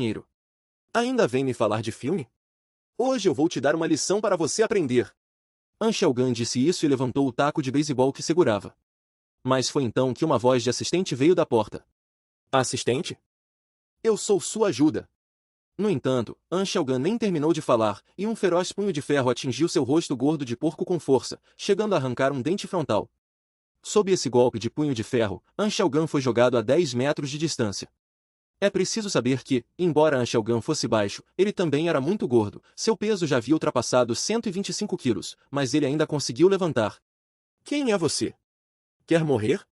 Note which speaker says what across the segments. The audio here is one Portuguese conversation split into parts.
Speaker 1: dinheiro. Ainda vem me falar de filme? Hoje eu vou te dar uma lição para você aprender. An Xiaogan disse isso e levantou o taco de beisebol que segurava. Mas foi então que uma voz de assistente veio da porta. Assistente? Eu sou sua ajuda. No entanto, An Xiaogan nem terminou de falar, e um feroz punho de ferro atingiu seu rosto gordo de porco com força, chegando a arrancar um dente frontal. Sob esse golpe de punho de ferro, An Xiaogan foi jogado a 10 metros de distância. É preciso saber que, embora An Xiaogan fosse baixo, ele também era muito gordo, seu peso já havia ultrapassado 125 quilos, mas ele ainda conseguiu levantar. Quem é você? Quer morrer?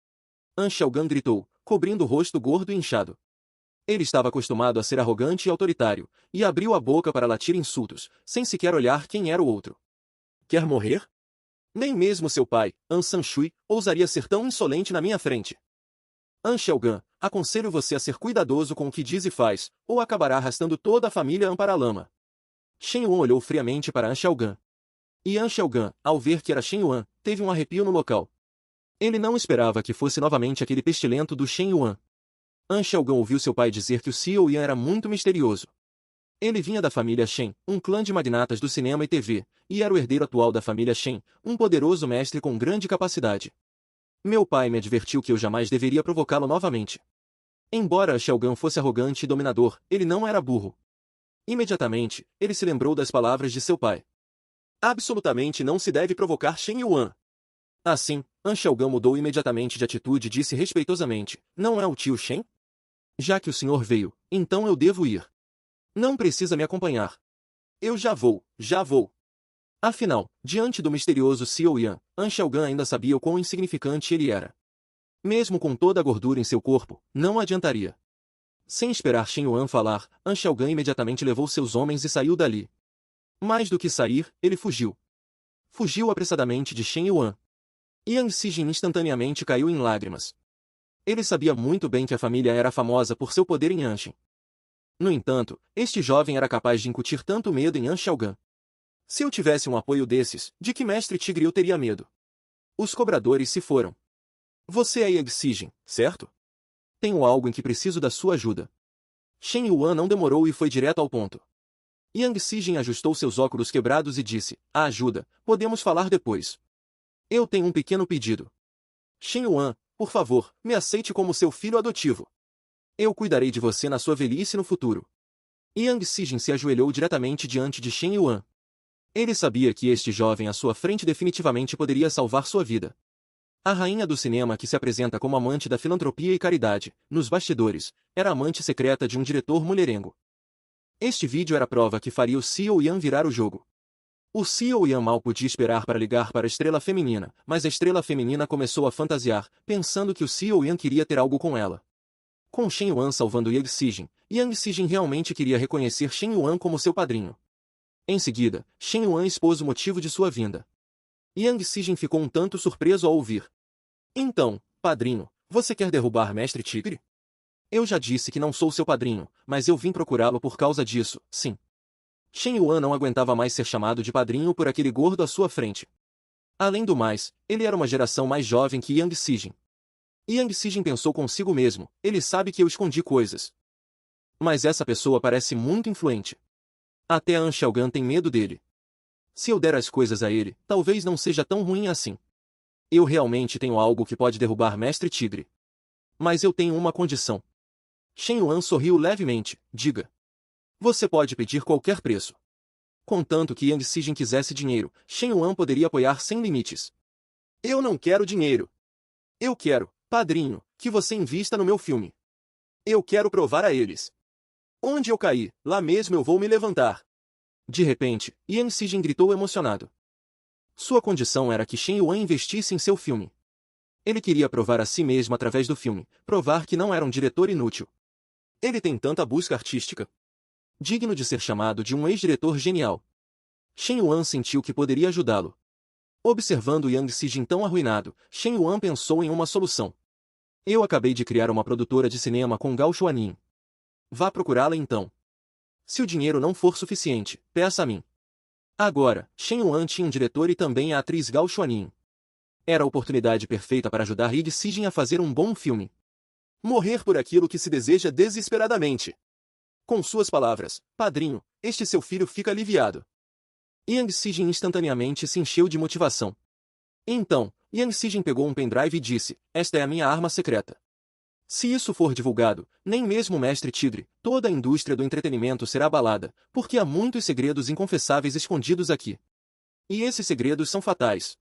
Speaker 1: An Xiaogan gritou, cobrindo o rosto gordo e inchado. Ele estava acostumado a ser arrogante e autoritário, e abriu a boca para latir insultos, sem sequer olhar quem era o outro. Quer morrer? Nem mesmo seu pai, An Sanshui, ousaria ser tão insolente na minha frente. An Xiaogan, aconselho você a ser cuidadoso com o que diz e faz, ou acabará arrastando toda a família An para a lama. Shen Yuan olhou friamente para An Xiaogan. E An Xiaogan, ao ver que era Shen Yuan, teve um arrepio no local. Ele não esperava que fosse novamente aquele pestilento do Shen Yuan. An Xiaogan ouviu seu pai dizer que o Xiao Yan era muito misterioso. Ele vinha da família Shen, um clã de magnatas do cinema e TV, e era o herdeiro atual da família Shen, um poderoso mestre com grande capacidade. Meu pai me advertiu que eu jamais deveria provocá-lo novamente. Embora Xiaogan fosse arrogante e dominador, ele não era burro. Imediatamente, ele se lembrou das palavras de seu pai. Absolutamente não se deve provocar Shen Yuan. Assim, An Xiaogan mudou imediatamente de atitude e disse respeitosamente, não é o tio Shen? Já que o senhor veio, então eu devo ir. Não precisa me acompanhar. Eu já vou, já vou. Afinal, diante do misterioso Xiao Yan, An Xiaogan ainda sabia o quão insignificante ele era. Mesmo com toda a gordura em seu corpo, não adiantaria. Sem esperar Shen Yuan falar, An Xiaogan imediatamente levou seus homens e saiu dali. Mais do que sair, ele fugiu. Fugiu apressadamente de Shen Yuan. Yang Sijin instantaneamente caiu em lágrimas. Ele sabia muito bem que a família era famosa por seu poder em Anshin. No entanto, este jovem era capaz de incutir tanto medo em An Xiaogan. Se eu tivesse um apoio desses, de que mestre tigre eu teria medo? Os cobradores se foram. Você é Yang Sijin, certo? Tenho algo em que preciso da sua ajuda. Shen Yuan não demorou e foi direto ao ponto. Yang Sijin ajustou seus óculos quebrados e disse, a ajuda, podemos falar depois. Eu tenho um pequeno pedido. Shen Yuan, por favor, me aceite como seu filho adotivo. Eu cuidarei de você na sua velhice no futuro. Yang Sijin se ajoelhou diretamente diante de Shen Yuan. Ele sabia que este jovem à sua frente definitivamente poderia salvar sua vida. A rainha do cinema que se apresenta como amante da filantropia e caridade, nos bastidores, era amante secreta de um diretor mulherengo. Este vídeo era prova que faria o Xiao Yan virar o jogo. O Xiao Yan mal podia esperar para ligar para a estrela feminina, mas a estrela feminina começou a fantasiar, pensando que o Xiao Yan queria ter algo com ela. Com Shen Yuan salvando Yang Sijin, Yang Sijin realmente queria reconhecer Shen Yuan como seu padrinho. Em seguida, Shen Yuan expôs o motivo de sua vinda. Yang Sijin ficou um tanto surpreso ao ouvir. Então, padrinho, você quer derrubar Mestre Tigre? Eu já disse que não sou seu padrinho, mas eu vim procurá-lo por causa disso, sim. Shen Yuan não aguentava mais ser chamado de padrinho por aquele gordo à sua frente. Além do mais, ele era uma geração mais jovem que Yang Sijin. Yang Sijin pensou consigo mesmo, ele sabe que eu escondi coisas. Mas essa pessoa parece muito influente. Até An Xiaogan tem medo dele. Se eu der as coisas a ele, talvez não seja tão ruim assim. Eu realmente tenho algo que pode derrubar Mestre Tigre. Mas eu tenho uma condição. Shen Yuan sorriu levemente, diga. Você pode pedir qualquer preço. Contanto que Yang Sijin quisesse dinheiro, Shen Yuan poderia apoiar sem limites. Eu não quero dinheiro. Eu quero, padrinho, que você invista no meu filme. Eu quero provar a eles. Onde eu cair, lá mesmo eu vou me levantar. De repente, Yang Sijin gritou emocionado. Sua condição era que Shen Yuan investisse em seu filme. Ele queria provar a si mesmo através do filme, provar que não era um diretor inútil. Ele tem tanta busca artística. Digno de ser chamado de um ex-diretor genial. Shen Yuan sentiu que poderia ajudá-lo. Observando Yang Sijin tão arruinado, Shen Yuan pensou em uma solução. Eu acabei de criar uma produtora de cinema com Gao Xuanin. Vá procurá-la então. Se o dinheiro não for suficiente, peça a mim. Agora, Shen Yuan tinha um diretor e também a atriz Gao Xuanin. Era a oportunidade perfeita para ajudar Yang Sijin a fazer um bom filme. Morrer por aquilo que se deseja desesperadamente. Com suas palavras, padrinho, este seu filho fica aliviado. Yang Sijin instantaneamente se encheu de motivação. Então, Yang Sijin pegou um pendrive e disse, esta é a minha arma secreta. Se isso for divulgado, nem mesmo o Mestre Tigre, toda a indústria do entretenimento será abalada, porque há muitos segredos inconfessáveis escondidos aqui. E esses segredos são fatais.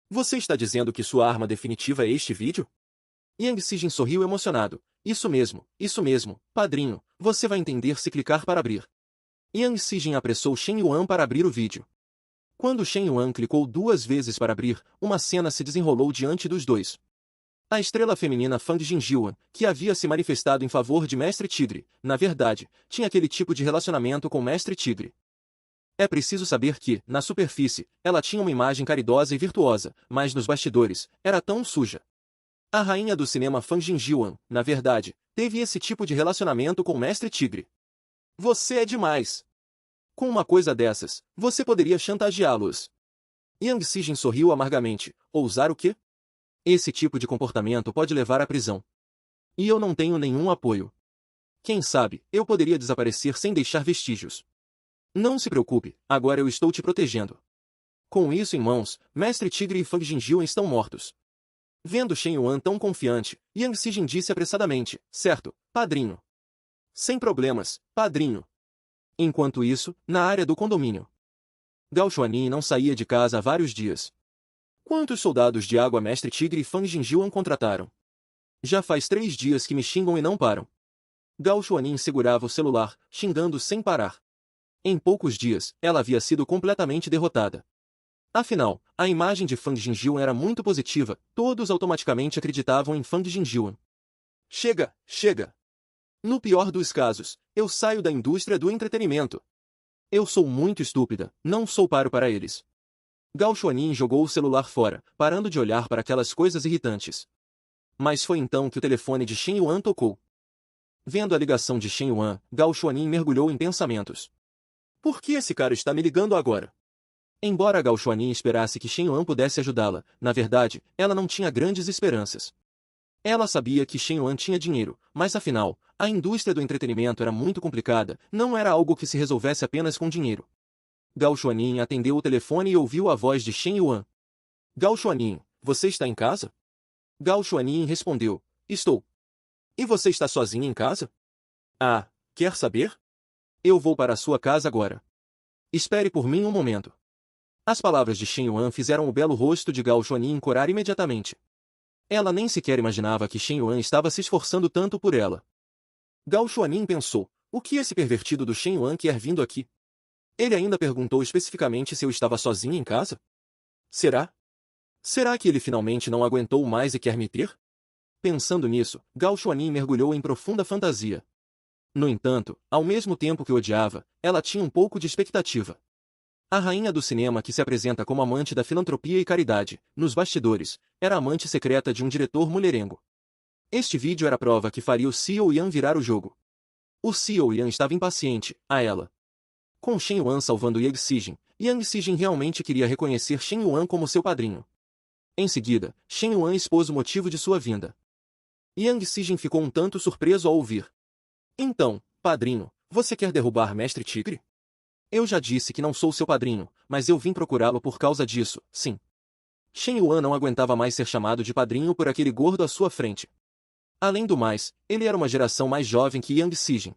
Speaker 1: Você está dizendo que sua arma definitiva é este vídeo? Yang Sijin sorriu emocionado. Isso mesmo, padrinho, você vai entender se clicar para abrir. Yang Sijin apressou Shen Yuan para abrir o vídeo. Quando Shen Yuan clicou 2 vezes para abrir, uma cena se desenrolou diante dos dois. A estrela feminina Fang Jinjiuan, que havia se manifestado em favor de Mestre Tigre, na verdade, tinha aquele tipo de relacionamento com Mestre Tigre. É preciso saber que, na superfície, ela tinha uma imagem caridosa e virtuosa, mas nos bastidores, era tão suja. A rainha do cinema Fang Jinjiuan, na verdade, teve esse tipo de relacionamento com Mestre Tigre. Você é demais! Com uma coisa dessas, você poderia chantageá-los. Yang Sijin sorriu amargamente. Ousar o quê? Esse tipo de comportamento pode levar à prisão. E eu não tenho nenhum apoio. Quem sabe, eu poderia desaparecer sem deixar vestígios. Não se preocupe, agora eu estou te protegendo. Com isso em mãos, Mestre Tigre e Fang Jinjiuan estão mortos. Vendo Shen Yuan tão confiante, Yang Sijin disse apressadamente, certo, padrinho. Sem problemas, padrinho. Enquanto isso, na área do condomínio. Gao Xuanin não saía de casa há vários dias. Quantos soldados de água Mestre Tigre e Fang Jinjiuan contrataram? Já faz 3 dias que me xingam e não param. Gao Xuanin segurava o celular, xingando sem parar. Em poucos dias, ela havia sido completamente derrotada. Afinal, a imagem de Fang Jinjiuan era muito positiva, todos automaticamente acreditavam em Fang Jinjiuan. Chega, chega! No pior dos casos, eu saio da indústria do entretenimento. Eu sou muito estúpida, não sou páreo para eles. Gao Xuanin jogou o celular fora, parando de olhar para aquelas coisas irritantes. Mas foi então que o telefone de Shen Yuan tocou. Vendo a ligação de Shen Yuan, Gao Xuanin mergulhou em pensamentos. Por que esse cara está me ligando agora? Embora Gao Xuanin esperasse que Shen Yuan pudesse ajudá-la, na verdade, ela não tinha grandes esperanças. Ela sabia que Shen Yuan tinha dinheiro, mas afinal, a indústria do entretenimento era muito complicada, não era algo que se resolvesse apenas com dinheiro. Gao Xuanin atendeu o telefone e ouviu a voz de Shen Yuan. Gao Xuanin, você está em casa? Gao Xuanin respondeu, estou. E você está sozinha em casa? Ah, quer saber? Eu vou para a sua casa agora. Espere por mim um momento. As palavras de Shen Yuan fizeram o belo rosto de Gao Xuanin encorar imediatamente. Ela nem sequer imaginava que Shen Yuan estava se esforçando tanto por ela. Gao Xuanin pensou, o que esse pervertido do Shen Yuan quer vindo aqui? Ele ainda perguntou especificamente se eu estava sozinha em casa? Será? Será que ele finalmente não aguentou mais e quer me ter? Pensando nisso, Gao Xuanin mergulhou em profunda fantasia. No entanto, ao mesmo tempo que odiava, ela tinha um pouco de expectativa. A rainha do cinema que se apresenta como amante da filantropia e caridade, nos bastidores, era amante secreta de um diretor mulherengo. Este vídeo era prova que faria o CEO Yan virar o jogo. O CEO Yan estava impaciente, a ela. Com Shen Yuan salvando Yang Sijin, Yang Sijin realmente queria reconhecer Shen Yuan como seu padrinho. Em seguida, Shen Yuan expôs o motivo de sua vinda. Yang Sijin ficou um tanto surpreso ao ouvir. Então, padrinho, você quer derrubar Mestre Tigre? Eu já disse que não sou seu padrinho, mas eu vim procurá-lo por causa disso, sim. Shen Yuan não aguentava mais ser chamado de padrinho por aquele gordo à sua frente. Além do mais, ele era uma geração mais jovem que Yang Sijin.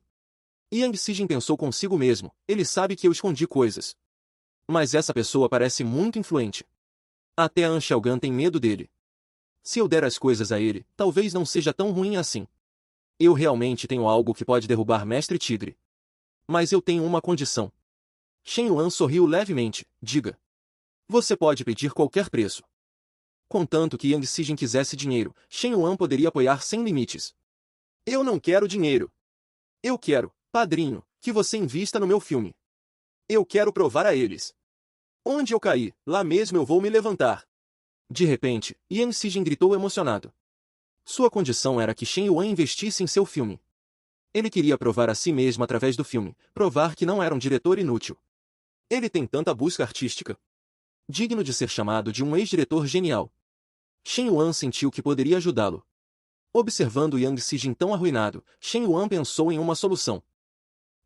Speaker 1: Yang Sijin pensou consigo mesmo, ele sabe que eu escondi coisas. Mas essa pessoa parece muito influente. Até a Anshelgan tem medo dele. Se eu der as coisas a ele, talvez não seja tão ruim assim. Eu realmente tenho algo que pode derrubar Mestre Tigre. Mas eu tenho uma condição. Shen Yuan sorriu levemente, diga. Você pode pedir qualquer preço. Contanto que Yang Sijin quisesse dinheiro, Shen Yuan poderia apoiar sem limites. Eu não quero dinheiro. Eu quero, padrinho, que você invista no meu filme. Eu quero provar a eles. Onde eu caí, lá mesmo eu vou me levantar. De repente, Yang Sijin gritou emocionado. Sua condição era que Shen Yuan investisse em seu filme. Ele queria provar a si mesmo através do filme, provar que não era um diretor inútil. Ele tem tanta busca artística. Digno de ser chamado de um ex-diretor genial. Shen Yuan sentiu que poderia ajudá-lo. Observando Yang Sijin tão arruinado, Shen Yuan pensou em uma solução.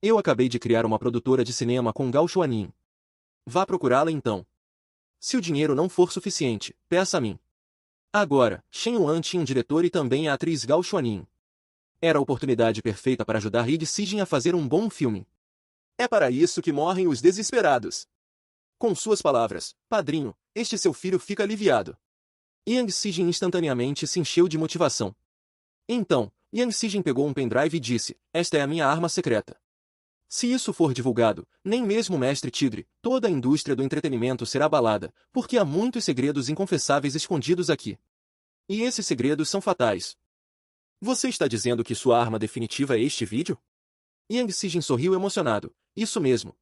Speaker 1: Eu acabei de criar uma produtora de cinema com Gao Xuanin. Vá procurá-la então. Se o dinheiro não for suficiente, peça a mim. Agora, Shen Yuan tinha um diretor e também a atriz Gao Xuanin. Era a oportunidade perfeita para ajudar Yang Sijin a fazer um bom filme. É para isso que morrem os desesperados. Com suas palavras, padrinho, este seu filho fica aliviado. Yang Sijin instantaneamente se encheu de motivação. Então, Yang Sijin pegou um pendrive e disse, esta é a minha arma secreta. Se isso for divulgado, nem mesmo o Mestre Tigre, toda a indústria do entretenimento será abalada, porque há muitos segredos inconfessáveis escondidos aqui. E esses segredos são fatais. Você está dizendo que sua arma definitiva é este vídeo? Yang Sijin sorriu emocionado. Isso mesmo,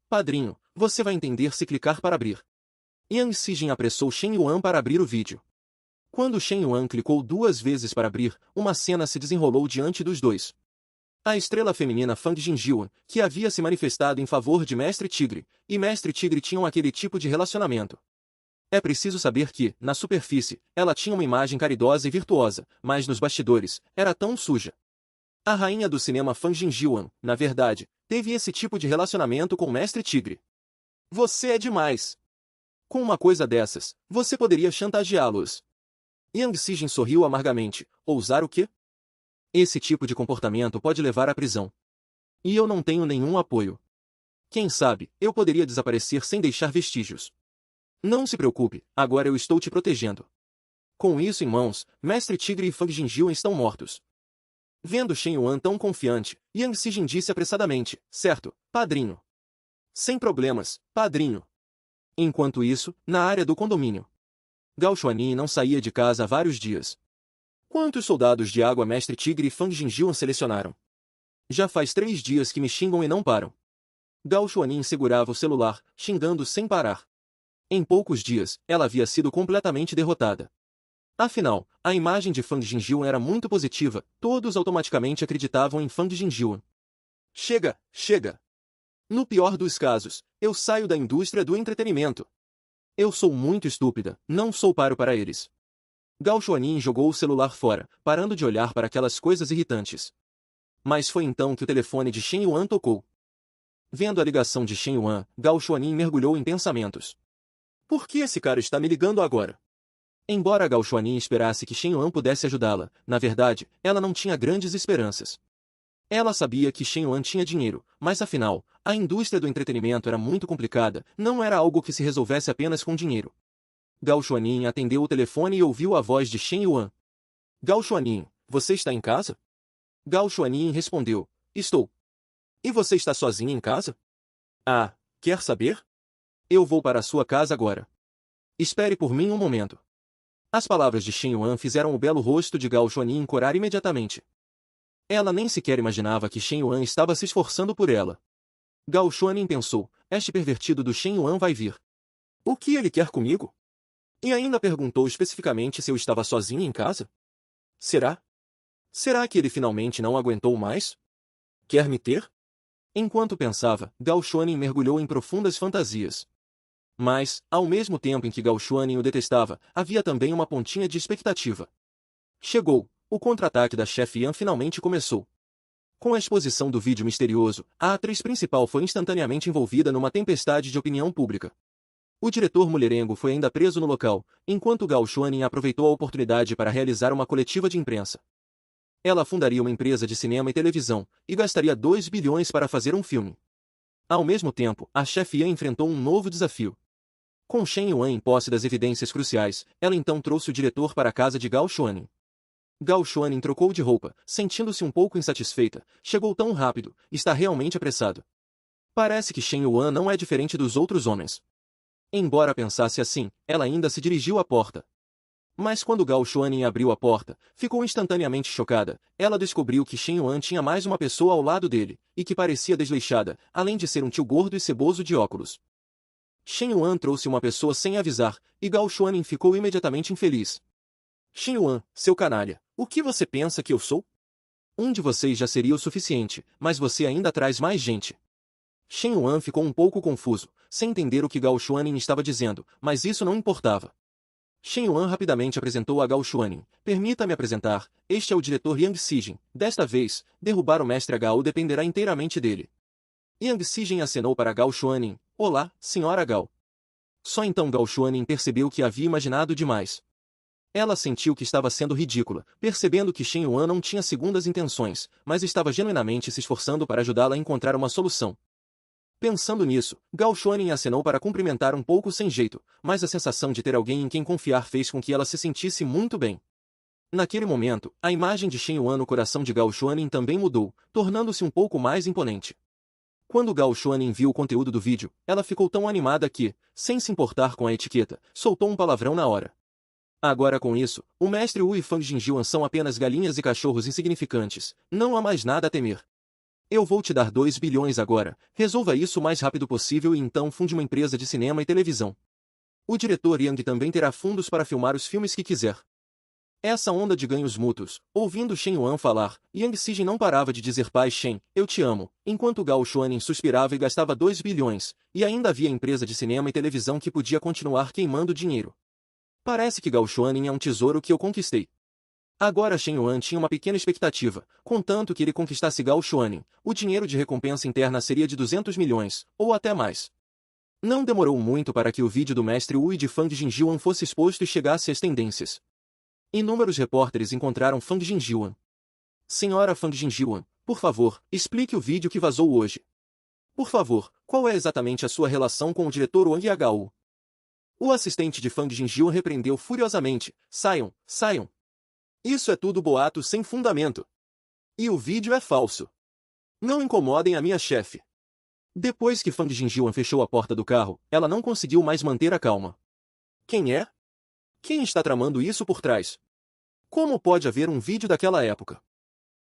Speaker 1: padrinho, você vai entender se clicar para abrir. Yang Sijin apressou Shen Yuan para abrir o vídeo. Quando Shen Yuan clicou 2 vezes para abrir, uma cena se desenrolou diante dos dois. A estrela feminina Fang Jinjiuan, que havia se manifestado em favor de Mestre Tigre, e Mestre Tigre tinham aquele tipo de relacionamento. É preciso saber que, na superfície, ela tinha uma imagem caridosa e virtuosa, mas nos bastidores, era tão suja. A rainha do cinema Fang Jinjiuan, na verdade, teve esse tipo de relacionamento com Mestre Tigre. Você é demais! Com uma coisa dessas, você poderia chantageá-los. Yang Sijin sorriu amargamente. Ousar o quê? Esse tipo de comportamento pode levar à prisão. E eu não tenho nenhum apoio. Quem sabe, eu poderia desaparecer sem deixar vestígios. Não se preocupe, agora eu estou te protegendo. Com isso em mãos, Mestre Tigre e Fang Jinjiuan estão mortos. Vendo Shen Yuan tão confiante, Yang Sijin disse apressadamente, certo, padrinho. Sem problemas, padrinho. Enquanto isso, na área do condomínio. Gao Xuanin não saía de casa há vários dias. Quantos soldados de água Mestre Tigre e Fang Jinjiuan selecionaram? Já faz 3 dias que me xingam e não param. Gao Xuanin segurava o celular, xingando sem parar. Em poucos dias, ela havia sido completamente derrotada. Afinal, a imagem de Fang Jinjiuan era muito positiva, todos automaticamente acreditavam em Fang Jinjiuan. Chega, chega! No pior dos casos, eu saio da indústria do entretenimento. Eu sou muito estúpida, não sou páreo para eles. Gao Xuanin jogou o celular fora, parando de olhar para aquelas coisas irritantes. Mas foi então que o telefone de Shen Yuan tocou. Vendo a ligação de Shen Yuan, Gao Xuanin mergulhou em pensamentos. Por que esse cara está me ligando agora? Embora Gao Xuanin esperasse que Shen Yuan pudesse ajudá-la, na verdade, ela não tinha grandes esperanças. Ela sabia que Shen Yuan tinha dinheiro, mas afinal, a indústria do entretenimento era muito complicada, não era algo que se resolvesse apenas com dinheiro. Gao Xuanin atendeu o telefone e ouviu a voz de Shen Yuan. Gao Xuanin, você está em casa? Gao Xuanin respondeu, estou. E você está sozinha em casa? Ah, quer saber? Eu vou para a sua casa agora. Espere por mim um momento. As palavras de Shen Yuan fizeram o belo rosto de Gao Xuanin encorar imediatamente. Ela nem sequer imaginava que Shen Yuan estava se esforçando por ela. Gao Xuanin pensou, este pervertido do Shen Yuan vai vir. O que ele quer comigo? E ainda perguntou especificamente se eu estava sozinha em casa? Será? Será que ele finalmente não aguentou mais? Quer me ter? Enquanto pensava, Gao Xuanin mergulhou em profundas fantasias. Mas, ao mesmo tempo em que Gao Xuanin o detestava, havia também uma pontinha de expectativa. Chegou, o contra-ataque da chefe Yan finalmente começou. Com a exposição do vídeo misterioso, a atriz principal foi instantaneamente envolvida numa tempestade de opinião pública. O diretor mulherengo foi ainda preso no local, enquanto Gao Xuanin aproveitou a oportunidade para realizar uma coletiva de imprensa. Ela fundaria uma empresa de cinema e televisão, e gastaria 2 bilhões para fazer um filme. Ao mesmo tempo, a chefe Yan enfrentou um novo desafio. Com Shen Yuan em posse das evidências cruciais, ela então trouxe o diretor para a casa de Gao Xuanin. Gao Xuanin trocou de roupa, sentindo-se um pouco insatisfeita. Chegou tão rápido, está realmente apressado. Parece que Shen Yuan não é diferente dos outros homens. Embora pensasse assim, ela ainda se dirigiu à porta. Mas quando Gao Xuanin abriu a porta, ficou instantaneamente chocada. Ela descobriu que Shen Yuan tinha mais uma pessoa ao lado dele, e que parecia desleixada, além de ser um tio gordo e ceboso de óculos. Shen Yuan trouxe uma pessoa sem avisar, e Gao Xuanin ficou imediatamente infeliz. Shen Yuan, seu canalha, o que você pensa que eu sou? Um de vocês já seria o suficiente, mas você ainda traz mais gente. Shen Yuan ficou um pouco confuso, sem entender o que Gao Xuanin estava dizendo, mas isso não importava. Shen Yuan rapidamente apresentou a Gao Xuanin. Permita-me apresentar, este é o diretor Yang Sijin. Desta vez, derrubar o mestre Gao dependerá inteiramente dele. Yang Sijin acenou para Gao Xuanin. Olá, senhora Gao. Só então Gao Xuanin percebeu que havia imaginado demais. Ela sentiu que estava sendo ridícula, percebendo que Shen Yuan não tinha segundas intenções, mas estava genuinamente se esforçando para ajudá-la a encontrar uma solução. Pensando nisso, Gao Xuanin acenou para cumprimentar um pouco sem jeito, mas a sensação de ter alguém em quem confiar fez com que ela se sentisse muito bem. Naquele momento, a imagem de Shen Yuan no coração de Gao Xuanin também mudou, tornando-se um pouco mais imponente. Quando Gao Xuanin viu o conteúdo do vídeo, ela ficou tão animada que, sem se importar com a etiqueta, soltou um palavrão na hora. Agora com isso, o mestre Wu e Fang Jingyuan são apenas galinhas e cachorros insignificantes, não há mais nada a temer. Eu vou te dar 2 bilhões agora, resolva isso o mais rápido possível e então funde uma empresa de cinema e televisão. O diretor Yang também terá fundos para filmar os filmes que quiser. Essa onda de ganhos mútuos, ouvindo Shen Yuan falar, Yang Sijin não parava de dizer pai Shen, eu te amo, enquanto Gao Xuanin suspirava e gastava 2 bilhões, e ainda havia empresa de cinema e televisão que podia continuar queimando dinheiro. Parece que Gao Xuanin é um tesouro que eu conquistei. Agora Shen Yuan tinha uma pequena expectativa, contanto que ele conquistasse Gao Xuanin, o dinheiro de recompensa interna seria de 200 milhões, ou até mais. Não demorou muito para que o vídeo do mestre Wu e de Fang Jingyuan fosse exposto e chegasse às tendências. Inúmeros repórteres encontraram Fang Jingyuan. Senhora Fang Jingyuan, por favor, explique o vídeo que vazou hoje. Por favor, qual é exatamente a sua relação com o diretor Wang Yagao? O assistente de Fang Jingyuan repreendeu furiosamente, saiam, saiam. Isso é tudo boato sem fundamento. E o vídeo é falso. Não incomodem a minha chefe. Depois que Fang Jingyuan fechou a porta do carro, ela não conseguiu mais manter a calma. Quem é? Quem está tramando isso por trás? Como pode haver um vídeo daquela época?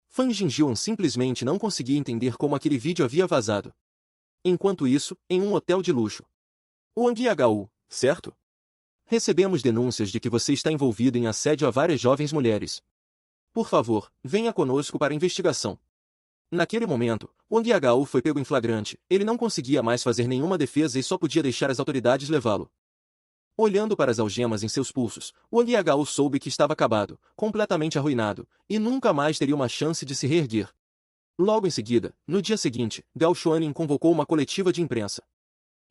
Speaker 1: Fang Jingyuan simplesmente não conseguia entender como aquele vídeo havia vazado. Enquanto isso, em um hotel de luxo. Wang Yagao, certo? Recebemos denúncias de que você está envolvido em assédio a várias jovens mulheres. Por favor, venha conosco para a investigação. Naquele momento, Wang Yagao foi pego em flagrante, ele não conseguia mais fazer nenhuma defesa e só podia deixar as autoridades levá-lo. Olhando para as algemas em seus pulsos, Wang Yagao soube que estava acabado, completamente arruinado, e nunca mais teria uma chance de se reerguer. Logo em seguida, no dia seguinte, Gao Xuanin convocou uma coletiva de imprensa.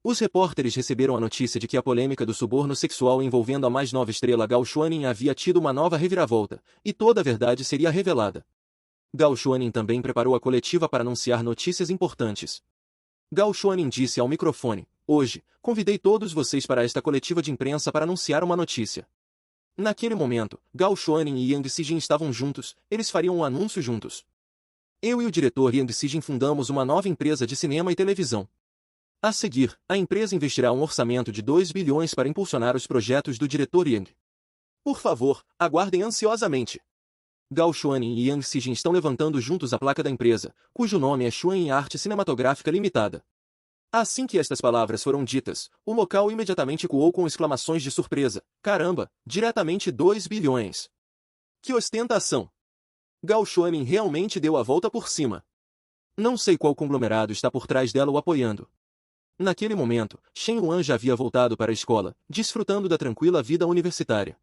Speaker 1: Os repórteres receberam a notícia de que a polêmica do suborno sexual envolvendo a mais nova estrela Gao Xuanin havia tido uma nova reviravolta, e toda a verdade seria revelada. Gao Xuanin também preparou a coletiva para anunciar notícias importantes. Gao Xuanin disse ao microfone, hoje, convidei todos vocês para esta coletiva de imprensa para anunciar uma notícia. Naquele momento, Gao Xuanin e Yang Sijin estavam juntos, eles fariam um anúncio juntos. Eu e o diretor Yang Sijin fundamos uma nova empresa de cinema e televisão. A seguir, a empresa investirá um orçamento de 2 bilhões para impulsionar os projetos do diretor Yang. Por favor, aguardem ansiosamente. Gao Xuanin e Yang Sijin estão levantando juntos a placa da empresa, cujo nome é Xuan Arte Cinematográfica Limitada. Assim que estas palavras foram ditas, o local imediatamente ecoou com exclamações de surpresa. Caramba, diretamente 2 bilhões. Que ostentação! Gao Xuanin realmente deu a volta por cima. Não sei qual conglomerado está por trás dela o apoiando. Naquele momento, Shen Yuan já havia voltado para a escola, desfrutando da tranquila vida universitária.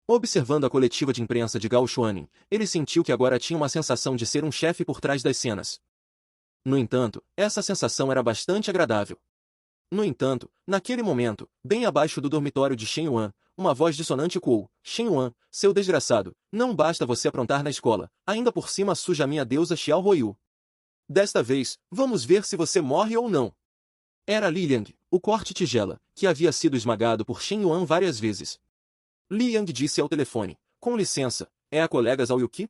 Speaker 1: Observando a coletiva de imprensa de Gao Xuanin, ele sentiu que agora tinha uma sensação de ser um chefe por trás das cenas. No entanto, essa sensação era bastante agradável. No entanto, naquele momento, bem abaixo do dormitório de Shen Yuan, uma voz dissonante ecoou, Shen Yuan, seu desgraçado, não basta você aprontar na escola, ainda por cima suja minha deusa Xiao Huoyu. Desta vez, vamos ver se você morre ou não. Era Li Yang, o corte-tigela, que havia sido esmagado por Shen Yuan várias vezes. Li Yang disse ao telefone, com licença, é a colega Zhao Yuki?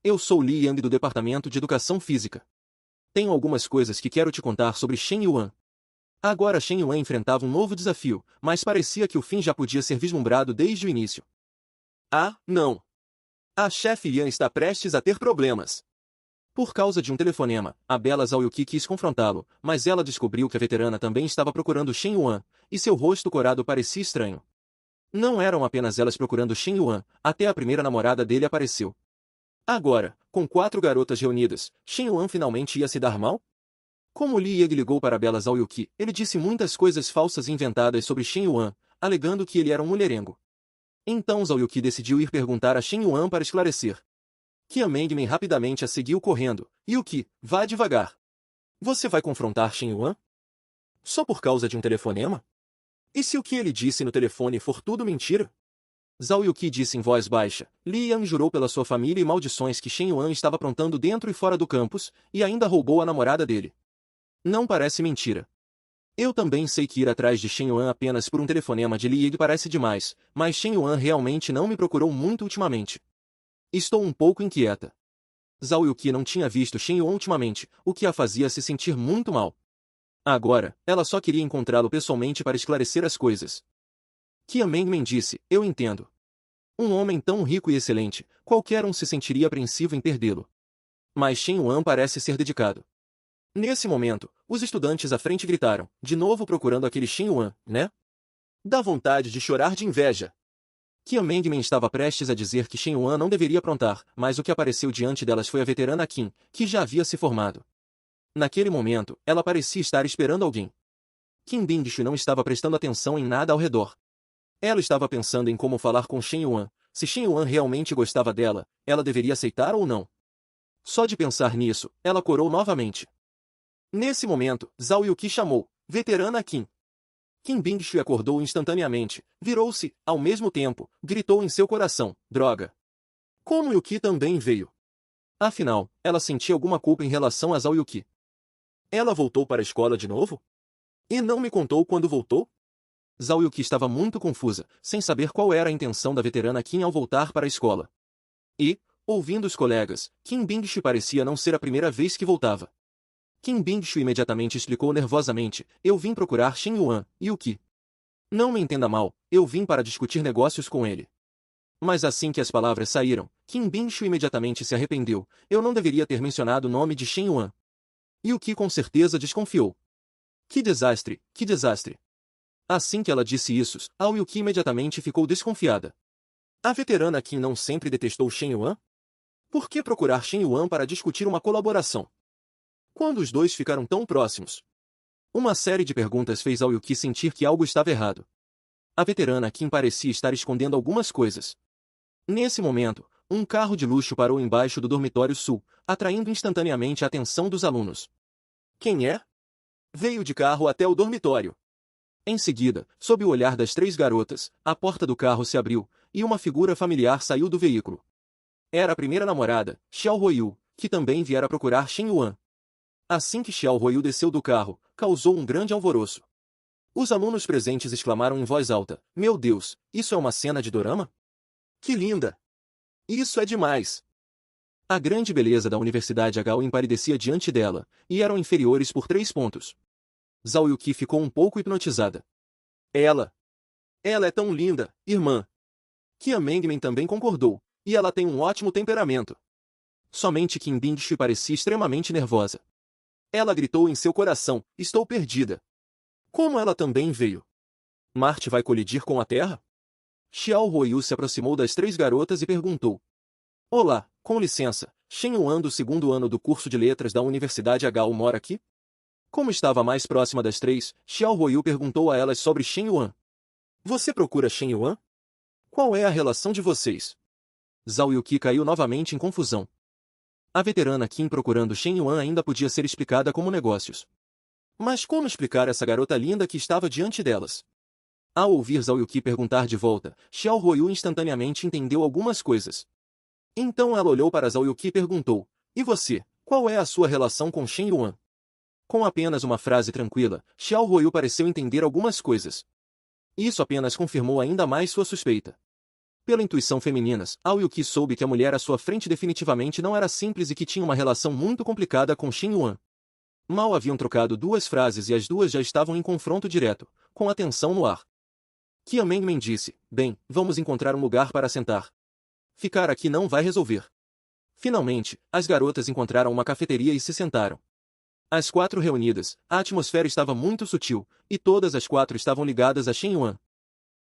Speaker 1: Eu sou Li Yang do Departamento de Educação Física. Tenho algumas coisas que quero te contar sobre Shen Yuan. Agora Shen Yuan enfrentava um novo desafio, mas parecia que o fim já podia ser vislumbrado desde o início. Ah, não! A chefe Yan está prestes a ter problemas. Por causa de um telefonema, a bela Zhao Yuki quis confrontá-lo, mas ela descobriu que a veterana também estava procurando Shen Yuan, e seu rosto corado parecia estranho. Não eram apenas elas procurando Shen Yuan, até a primeira namorada dele apareceu. Agora, com 4 garotas reunidas, Shen Yuan finalmente ia se dar mal? Como Li Yang ligou para a bela Zhao Yuki, ele disse muitas coisas falsas e inventadas sobre Shen Yuan, alegando que ele era um mulherengo. Então Zhao Yuqi decidiu ir perguntar a Shen Yuan para esclarecer. Qian Mengmen rapidamente a seguiu correndo. Yuqi, vá devagar. Você vai confrontar Shen Yuan? Só por causa de um telefonema? E se o que ele disse no telefone for tudo mentira? Zhao Yuqi disse em voz baixa. Li Yan jurou pela sua família e maldições que Shen Yuan estava aprontando dentro e fora do campus, e ainda roubou a namorada dele. Não parece mentira. Eu também sei que ir atrás de Shen Yuan apenas por um telefonema de Li Yig parece demais, mas Shen Yuan realmente não me procurou muito ultimamente. Estou um pouco inquieta. Zhao Yuqi não tinha visto Shen Yuan ultimamente, o que a fazia se sentir muito mal. Agora, ela só queria encontrá-lo pessoalmente para esclarecer as coisas. Qian Mengmen disse, eu entendo. Um homem tão rico e excelente, qualquer um se sentiria apreensivo em perdê-lo. Mas Shen Yuan parece ser dedicado. Nesse momento, os estudantes à frente gritaram, de novo procurando aquele Shen Yuan, né? Dá vontade de chorar de inveja. Qian Mengmen estava prestes a dizer que Shen Yuan não deveria aprontar, mas o que apareceu diante delas foi a veterana Qin, que já havia se formado. Naquele momento, ela parecia estar esperando alguém. Qin Bingshu não estava prestando atenção em nada ao redor. Ela estava pensando em como falar com Shen Yuan. Se Shen Yuan realmente gostava dela, ela deveria aceitar ou não. Só de pensar nisso, ela corou novamente. Nesse momento, Zhao Yuqi chamou, veterana Qin. Qin Bingshu acordou instantaneamente, virou-se, ao mesmo tempo, gritou em seu coração, droga. Como Yuqi também veio. Afinal, ela sentia alguma culpa em relação a Zhao Yuqi. Ela voltou para a escola de novo? E não me contou quando voltou? Zhao Yuqi estava muito confusa, sem saber qual era a intenção da veterana Qin ao voltar para a escola. E, ouvindo os colegas, Qin Bingshu parecia não ser a primeira vez que voltava. Qin Bingshu imediatamente explicou nervosamente, eu vim procurar Shen Yuan, Yuqi. Não me entenda mal, eu vim para discutir negócios com ele. Mas assim que as palavras saíram, Qin Bingshu imediatamente se arrependeu, eu não deveria ter mencionado o nome de Shen Yuan. Yuqi com certeza desconfiou. Que desastre, que desastre. Assim que ela disse isso, a Yuqi imediatamente ficou desconfiada. A veterana Qin não sempre detestou Shen Yuan? Por que procurar Shen Yuan para discutir uma colaboração? Quando os dois ficaram tão próximos? Uma série de perguntas fez ao Yuqi sentir que algo estava errado. A veterana Qin parecia estar escondendo algumas coisas. Nesse momento, um carro de luxo parou embaixo do dormitório sul, atraindo instantaneamente a atenção dos alunos. Quem é? Veio de carro até o dormitório. Em seguida, sob o olhar das três garotas, a porta do carro se abriu, e uma figura familiar saiu do veículo. Era a primeira namorada, Xiao Ruoyu, que também viera procurar Shen Yuan. Assim que Xiao Ruoyu desceu do carro, causou um grande alvoroço. Os alunos presentes exclamaram em voz alta, meu Deus, isso é uma cena de dorama? Que linda! Isso é demais! A grande beleza da Universidade Agao empalidecia diante dela, e eram inferiores por 3 pontos. Zhao Yuqi ficou um pouco hipnotizada. Ela é tão linda, irmã. Qian Mengmen também concordou, e ela tem um ótimo temperamento. Somente Qin Bingshu parecia extremamente nervosa. Ela gritou em seu coração, estou perdida. Como ela também veio? Marte vai colidir com a Terra? Xiao Ruoyu se aproximou das 3 garotas e perguntou. Olá, com licença, Shen Yuan do 2º ano do curso de letras da Universidade Agao mora aqui? Como estava mais próxima das 3, Xiao Ruoyu perguntou a elas sobre Shen Yuan. Você procura Shen Yuan? Qual é a relação de vocês? Zhao Yuqi caiu novamente em confusão. A veterana Qin procurando Shen Yuan ainda podia ser explicada como negócios. Mas como explicar essa garota linda que estava diante delas? Ao ouvir Zhao Yuqi perguntar de volta, Xiao Ruoyu instantaneamente entendeu algumas coisas. Então ela olhou para Zhao Yuqi e perguntou, e você, qual é a sua relação com Shen Yuan? Com apenas uma frase tranquila, Xiao Ruoyu pareceu entender algumas coisas. Isso apenas confirmou ainda mais sua suspeita. Pela intuição feminina, Zhao Yuqi soube que a mulher à sua frente definitivamente não era simples e que tinha uma relação muito complicada com Shen Yuan. Mal haviam trocado 2 frases e as duas já estavam em confronto direto, com a tensão no ar. Qian Mengmen disse, bem, vamos encontrar um lugar para sentar. Ficar aqui não vai resolver. Finalmente, as garotas encontraram uma cafeteria e se sentaram. As 4 reunidas, a atmosfera estava muito sutil, e todas as 4 estavam ligadas a Shen Yuan.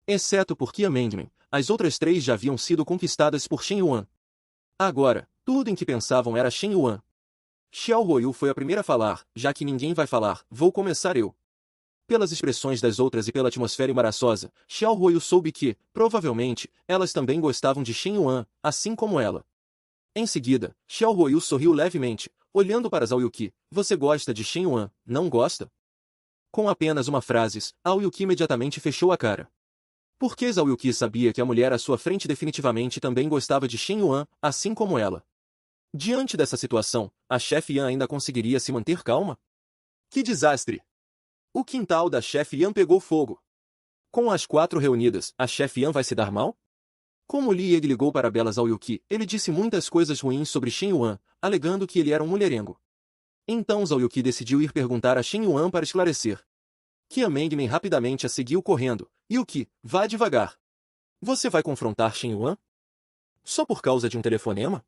Speaker 1: Exceto por Qian Mengmen, as outras 3 já haviam sido conquistadas por Shen Yuan. Agora, tudo em que pensavam era Shen Yuan. Xiao Ruoyu foi a primeira a falar, já que ninguém vai falar, vou começar eu. Pelas expressões das outras e pela atmosfera embaraçosa, Xiao Huoyu soube que, provavelmente, elas também gostavam de Shen Yuan, assim como ela. Em seguida, Xiao Huoyu sorriu levemente, olhando para Zhao Yuqi. Você gosta de Shen Yuan, não gosta? Com apenas uma frase, Zhao Yuqi imediatamente fechou a cara. Porque Zhao Yuqi sabia que a mulher à sua frente definitivamente também gostava de Shen Yuan, assim como ela. Diante dessa situação, a chefe Yan ainda conseguiria se manter calma? Que desastre! O quintal da chefe Yan pegou fogo. Com as 4 reunidas, a chefe Yan vai se dar mal? Como Li Yeg ligou para a bela Zhao Yuqi, ele disse muitas coisas ruins sobre Shen Yuan, alegando que ele era um mulherengo. Então Zhao Yuqi decidiu ir perguntar a Shen Yuan para esclarecer. Qian Mengmen rapidamente a seguiu correndo. Yuqi, vá devagar. Você vai confrontar Shen Yuan? Só por causa de um telefonema?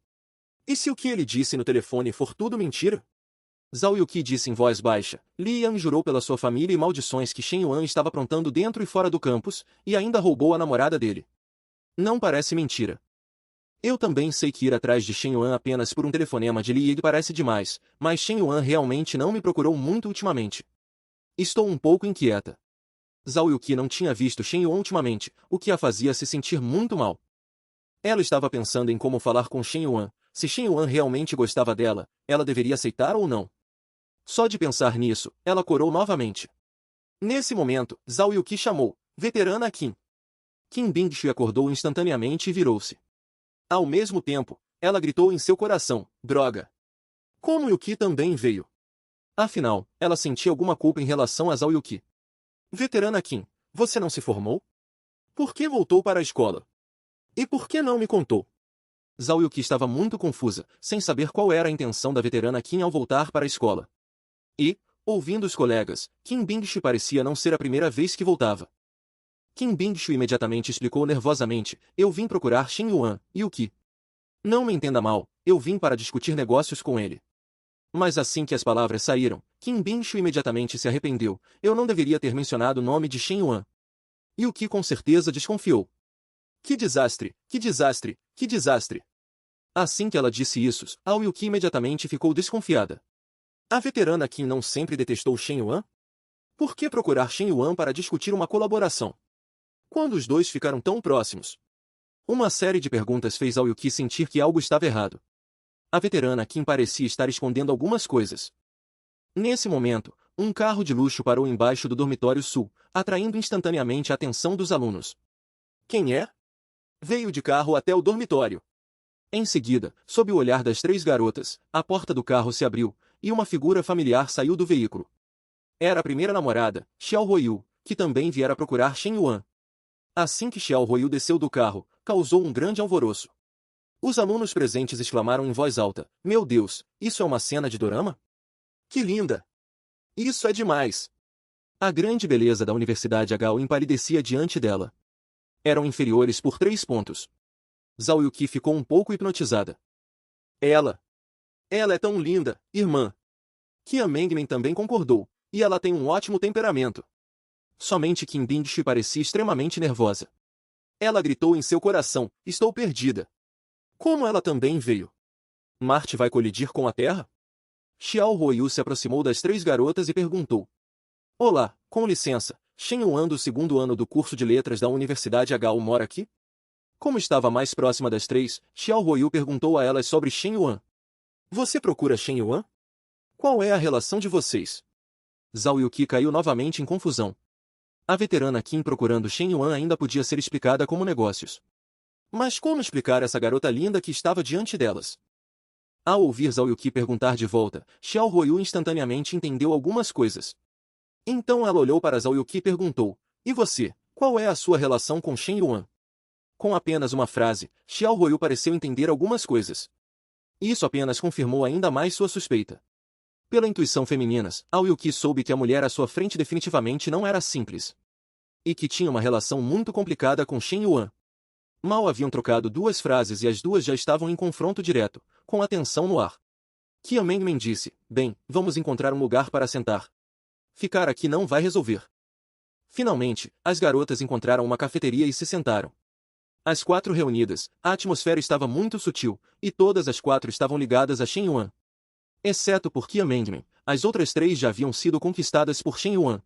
Speaker 1: E se o que ele disse no telefone for tudo mentira? Zhao Yuqi disse em voz baixa. Li Yan jurou pela sua família e maldições que Shen Yuan estava aprontando dentro e fora do campus, e ainda roubou a namorada dele. Não parece mentira. Eu também sei que ir atrás de Shen Yuan apenas por um telefonema de Li Yig parece demais, mas Shen Yuan realmente não me procurou muito ultimamente. Estou um pouco inquieta. Zhao Yuqi não tinha visto Shen Yuan ultimamente, o que a fazia se sentir muito mal. Ela estava pensando em como falar com Shen Yuan. Se Shen Yuan realmente gostava dela, ela deveria aceitar ou não. Só de pensar nisso, ela corou novamente. Nesse momento, Zhao Yuqi chamou, veterana Qin. Qin Bingshui acordou instantaneamente e virou-se. Ao mesmo tempo, ela gritou em seu coração, droga. Como Yuqi também veio. Afinal, ela sentia alguma culpa em relação a Zhao Yuqi. Veterana Qin, você não se formou? Por que voltou para a escola? E por que não me contou? Zhao Yuqi estava muito confusa, sem saber qual era a intenção da veterana Qin ao voltar para a escola. E, ouvindo os colegas, Qin Bingshui parecia não ser a primeira vez que voltava. Qin Bingshui imediatamente explicou nervosamente, eu vim procurar Shen Yuan, Yuqi. Não me entenda mal, eu vim para discutir negócios com ele. Mas assim que as palavras saíram, Qin Bingshui imediatamente se arrependeu, eu não deveria ter mencionado o nome de Shen Yuan. Yuqi com certeza desconfiou. Que desastre, que desastre, que desastre. Assim que ela disse isso, a Yuqi imediatamente ficou desconfiada. A veterana Qin não sempre detestou Shen Yuan? Por que procurar Shen Yuan para discutir uma colaboração? Quando os dois ficaram tão próximos? Uma série de perguntas fez Zhao Yuqi sentir que algo estava errado. A veterana Qin parecia estar escondendo algumas coisas. Nesse momento, um carro de luxo parou embaixo do dormitório sul, atraindo instantaneamente a atenção dos alunos. Quem é? Veio de carro até o dormitório. Em seguida, sob o olhar das 3 garotas, a porta do carro se abriu, e uma figura familiar saiu do veículo. Era a primeira namorada, Xiao Huoyu, que também viera procurar Shen Yuan. Assim que Xiao Huoyu desceu do carro, causou um grande alvoroço. Os alunos presentes exclamaram em voz alta, meu Deus, isso é uma cena de dorama? Que linda! Isso é demais! A grande beleza da Universidade Agao empalidecia diante dela. Eram inferiores por 3 pontos. Zhao Yuqi ficou um pouco hipnotizada. Ela é tão linda, irmã. Qian Mengmen também concordou, e ela tem um ótimo temperamento. Somente Qin Bingshui parecia extremamente nervosa. Ela gritou em seu coração, estou perdida. Como ela também veio? Marte vai colidir com a Terra? Xiao Huoyu se aproximou das 3 garotas e perguntou. Olá, com licença, Shen Yuan do 2º ano do curso de letras da Universidade Agao mora aqui? Como estava mais próxima das 3, Xiao Huoyu perguntou a elas sobre Shen Yuan. Você procura Shen Yuan? Qual é a relação de vocês? Zhao Yuqi caiu novamente em confusão. A veterana Qin procurando Shen Yuan ainda podia ser explicada como negócios. Mas como explicar essa garota linda que estava diante delas? Ao ouvir Zhao Yuqi perguntar de volta, Xiao Huoyu instantaneamente entendeu algumas coisas. Então ela olhou para Zhao Yuqi e perguntou, e você, qual é a sua relação com Shen Yuan? Com apenas uma frase, Xiao Huoyu pareceu entender algumas coisas. Isso apenas confirmou ainda mais sua suspeita. Pela intuição feminina, Zhao Yuqi soube que a mulher à sua frente definitivamente não era simples. E que tinha uma relação muito complicada com Shen Yuan. Mal haviam trocado 2 frases e as duas já estavam em confronto direto, com a tensão no ar. Qian Mengmen disse, bem, vamos encontrar um lugar para sentar. Ficar aqui não vai resolver. Finalmente, as garotas encontraram uma cafeteria e se sentaram. As 4 reunidas, a atmosfera estava muito sutil, e todas as 4 estavam ligadas a Shen Yuan. Exceto por Qian Mengmen, as outras 3 já haviam sido conquistadas por Shen Yuan.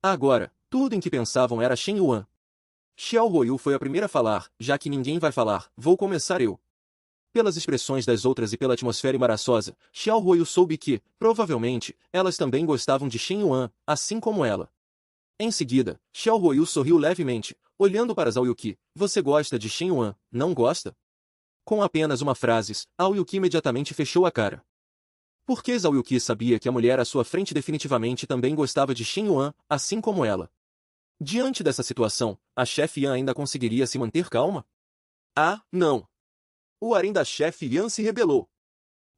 Speaker 1: Agora, tudo em que pensavam era Shen Yuan. Xiao Ruoyu foi a primeira a falar, já que ninguém vai falar, vou começar eu. Pelas expressões das outras e pela atmosfera embaraçosa, Xiao Ruoyu soube que, provavelmente, elas também gostavam de Shen Yuan, assim como ela. Em seguida, Xiao Ruoyu sorriu levemente, olhando para Zhao Yuqi. Você gosta de Shen Yuan, não gosta? Com apenas uma frase, Zhao Yuqi imediatamente fechou a cara. Porque Zhao Yuqi sabia que a mulher à sua frente definitivamente também gostava de Shen Yuan, assim como ela. Diante dessa situação, a chefe Yan ainda conseguiria se manter calma? Ah, não! O harém da chefe Yan se rebelou.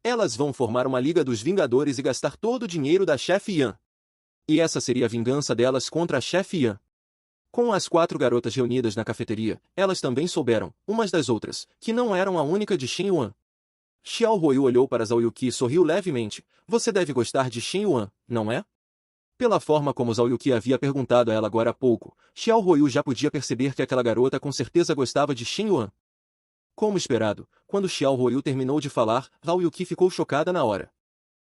Speaker 1: Elas vão formar uma Liga dos Vingadores e gastar todo o dinheiro da chefe Yan. E essa seria a vingança delas contra a chefe Yan. Com as 4 garotas reunidas na cafeteria, elas também souberam, umas das outras, que não eram a única de Shen Yuan. Xiao Ruoyu olhou para Zhao Yuqi e sorriu levemente. Você deve gostar de Shen Yuan, não é? Pela forma como Zhao Yuqi havia perguntado a ela agora há pouco, Xiao Ruoyu já podia perceber que aquela garota com certeza gostava de Shen Yuan. Como esperado, quando Xiao Ruoyu terminou de falar, Zhao Yuqi ficou chocada na hora.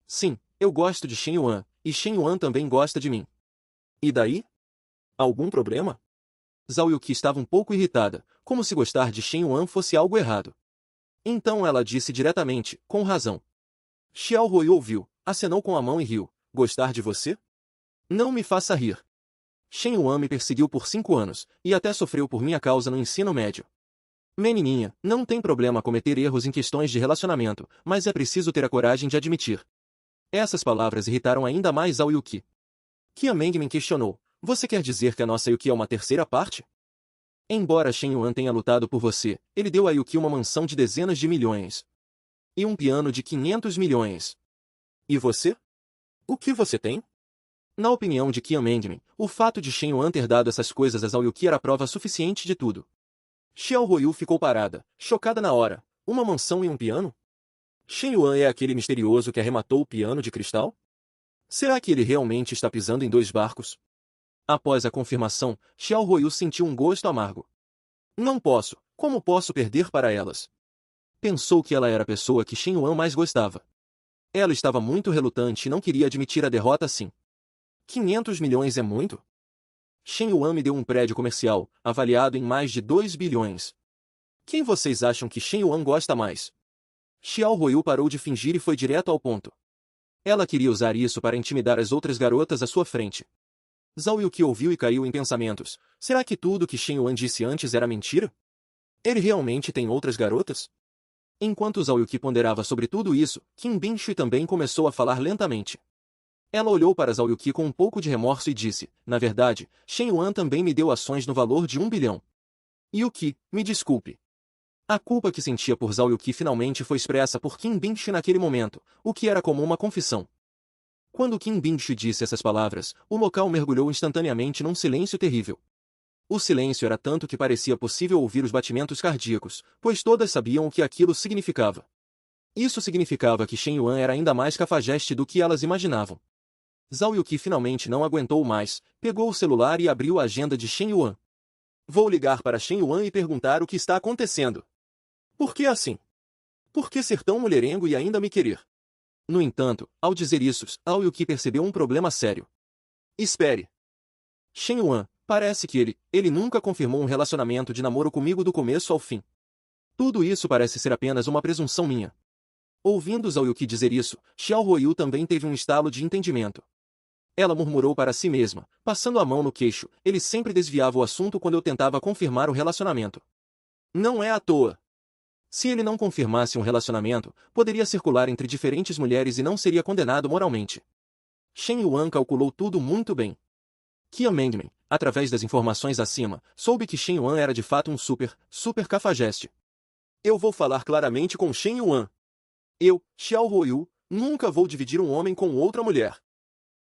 Speaker 1: Sim, eu gosto de Shen Yuan, e Shen Yuan também gosta de mim. E daí? Algum problema? Zhao Yuqi estava um pouco irritada, como se gostar de Shen Yuan fosse algo errado. Então ela disse diretamente, com razão. Xiao Ruoyu ouviu, acenou com a mão e riu. Gostar de você? Não me faça rir. Shen Yuan me perseguiu por 5 anos, e até sofreu por minha causa no ensino médio. Menininha, não tem problema cometer erros em questões de relacionamento, mas é preciso ter a coragem de admitir. Essas palavras irritaram ainda mais Zhao Yuqi. Qian Mengmin questionou. Você quer dizer que a nossa Yuki é uma terceira parte? Embora Shen Yuan tenha lutado por você, ele deu a Yuki uma mansão de dezenas de milhões. E um piano de 500 milhões. E você? O que você tem? Na opinião de Qian Mengmin, o fato de Shen Yuan ter dado essas coisas a Zhao Yuqi era prova suficiente de tudo. Xiao Ruoyu ficou parada, chocada na hora. Uma mansão e um piano? Shen Yuan é aquele misterioso que arrematou o piano de cristal? Será que ele realmente está pisando em 2 barcos? Após a confirmação, Xiao Ruoyu sentiu um gosto amargo. Não posso, como posso perder para elas? Pensou que ela era a pessoa que Shen Yuan mais gostava. Ela estava muito relutante e não queria admitir a derrota assim. 500 milhões é muito? Shen Yuan me deu um prédio comercial, avaliado em mais de 2 bilhões. Quem vocês acham que Shen Yuan gosta mais? Xiao Ruoyu parou de fingir e foi direto ao ponto. Ela queria usar isso para intimidar as outras garotas à sua frente. Zhao Yuqi ouviu e caiu em pensamentos. Será que tudo que Shen Yuan disse antes era mentira? Ele realmente tem outras garotas? Enquanto Zhao Yuqi ponderava sobre tudo isso, Qin Bingshui também começou a falar lentamente. Ela olhou para Zhao Yuqi com um pouco de remorso e disse, na verdade, Shen Yuan também me deu ações no valor de 1 bilhão. Yuqi, me desculpe. A culpa que sentia por Zhao Yuqi finalmente foi expressa por Qin Bingshui naquele momento, o que era como uma confissão. Quando Qin Bingshui disse essas palavras, o local mergulhou instantaneamente num silêncio terrível. O silêncio era tanto que parecia possível ouvir os batimentos cardíacos, pois todas sabiam o que aquilo significava. Isso significava que Shen Yuan era ainda mais cafajeste do que elas imaginavam. Zhao Yuqi finalmente não aguentou mais, pegou o celular e abriu a agenda de Shen Yuan. Vou ligar para Shen Yuan e perguntar o que está acontecendo. Por que assim? Por que ser tão mulherengo e ainda me querer? No entanto, ao dizer isso, Zhao Yuqi percebeu um problema sério. Espere. Shen Yuan, parece que ele nunca confirmou um relacionamento de namoro comigo do começo ao fim. Tudo isso parece ser apenas uma presunção minha. Ouvindo Zhao Yuqi dizer isso, Xiao Ruoyu também teve um estalo de entendimento. Ela murmurou para si mesma, passando a mão no queixo, ele sempre desviava o assunto quando eu tentava confirmar o relacionamento. Não é à toa. Se ele não confirmasse um relacionamento, poderia circular entre diferentes mulheres e não seria condenado moralmente. Shen Yuan calculou tudo muito bem. Qian Mengmin, através das informações acima, soube que Shen Yuan era de fato um super cafajeste. Eu vou falar claramente com Shen Yuan. Eu, Xiao Ruoyu, nunca vou dividir um homem com outra mulher.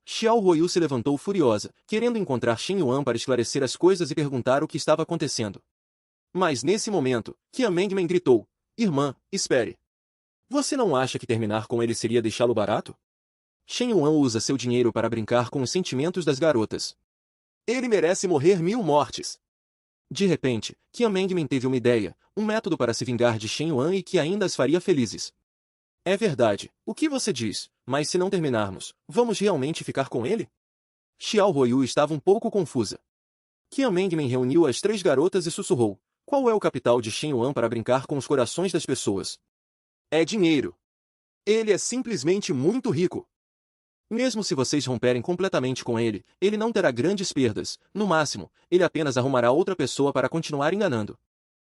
Speaker 1: Xiao Ruoyu se levantou furiosa, querendo encontrar Shen Yuan para esclarecer as coisas e perguntar o que estava acontecendo. Mas nesse momento, Qian Mengmin gritou, Irmã, espere. Você não acha que terminar com ele seria deixá-lo barato? Shen Yuan usa seu dinheiro para brincar com os sentimentos das garotas. Ele merece morrer 1000 mortes. De repente, Qian Mengmin teve uma ideia, um método para se vingar de Shen Yuan e que ainda as faria felizes. É verdade, o que você diz, mas se não terminarmos, vamos realmente ficar com ele? Xiao Huoyu estava um pouco confusa. Qian Mengmen reuniu as 3 garotas e sussurrou: qual é o capital de Shen Yuan para brincar com os corações das pessoas? É dinheiro. Ele é simplesmente muito rico. Mesmo se vocês romperem completamente com ele, ele não terá grandes perdas. No máximo, ele apenas arrumará outra pessoa para continuar enganando.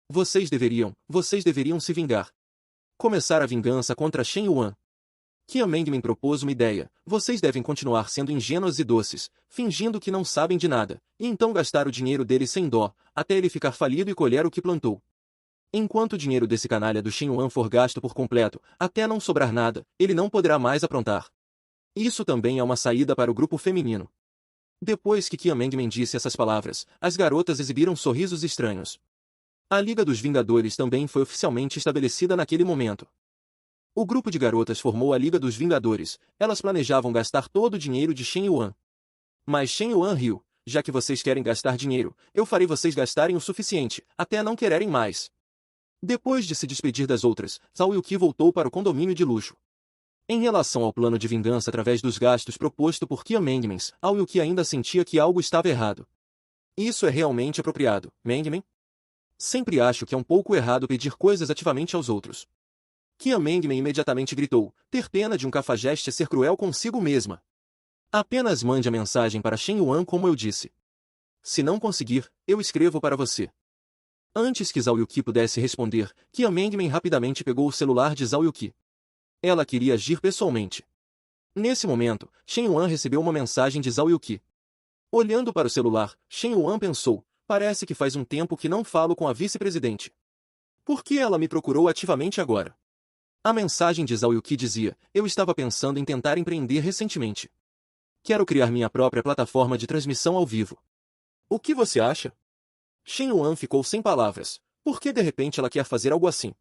Speaker 1: Vocês deveriam se vingar. Começar a vingança contra Shen Yuan. Qian Mengmen propôs uma ideia. Vocês devem continuar sendo ingênuos e doces, fingindo que não sabem de nada, e então gastar o dinheiro dele sem dó, até ele ficar falido e colher o que plantou. Enquanto o dinheiro desse canalha do Shen Yuan for gasto por completo, até não sobrar nada, ele não poderá mais aprontar. Isso também é uma saída para o grupo feminino. Depois que Qian Mengmen disse essas palavras, as garotas exibiram sorrisos estranhos. A Liga dos Vingadores também foi oficialmente estabelecida naquele momento. O grupo de garotas formou a Liga dos Vingadores. Elas planejavam gastar todo o dinheiro de Shen Yuan. Mas Shen Yuan riu: já que vocês querem gastar dinheiro, eu farei vocês gastarem o suficiente, até não quererem mais. Depois de se despedir das outras, Zhao Yuqi voltou para o condomínio de luxo. Em relação ao plano de vingança através dos gastos proposto por Qian Mengmen, Zhao Yuqi ainda sentia que algo estava errado. Isso é realmente apropriado, Mengmen? Sempre acho que é um pouco errado pedir coisas ativamente aos outros. Qian Mengmen imediatamente gritou: ter pena de um cafajeste é ser cruel consigo mesma. Apenas mande a mensagem para Shen Yuan como eu disse. Se não conseguir, eu escrevo para você. Antes que Zhao Yuqi pudesse responder, Qian Mengmen rapidamente pegou o celular de Zhao Yuqi. Ela queria agir pessoalmente. Nesse momento, Shen Yuan recebeu uma mensagem de Zhao Yuqi. Olhando para o celular, Shen Yuan pensou: parece que faz um tempo que não falo com a vice-presidente. Por que ela me procurou ativamente agora? A mensagem de Zhao Yuqi dizia: eu estava pensando em tentar empreender recentemente. Quero criar minha própria plataforma de transmissão ao vivo. O que você acha? Shen Yuan ficou sem palavras. Por que de repente ela quer fazer algo assim?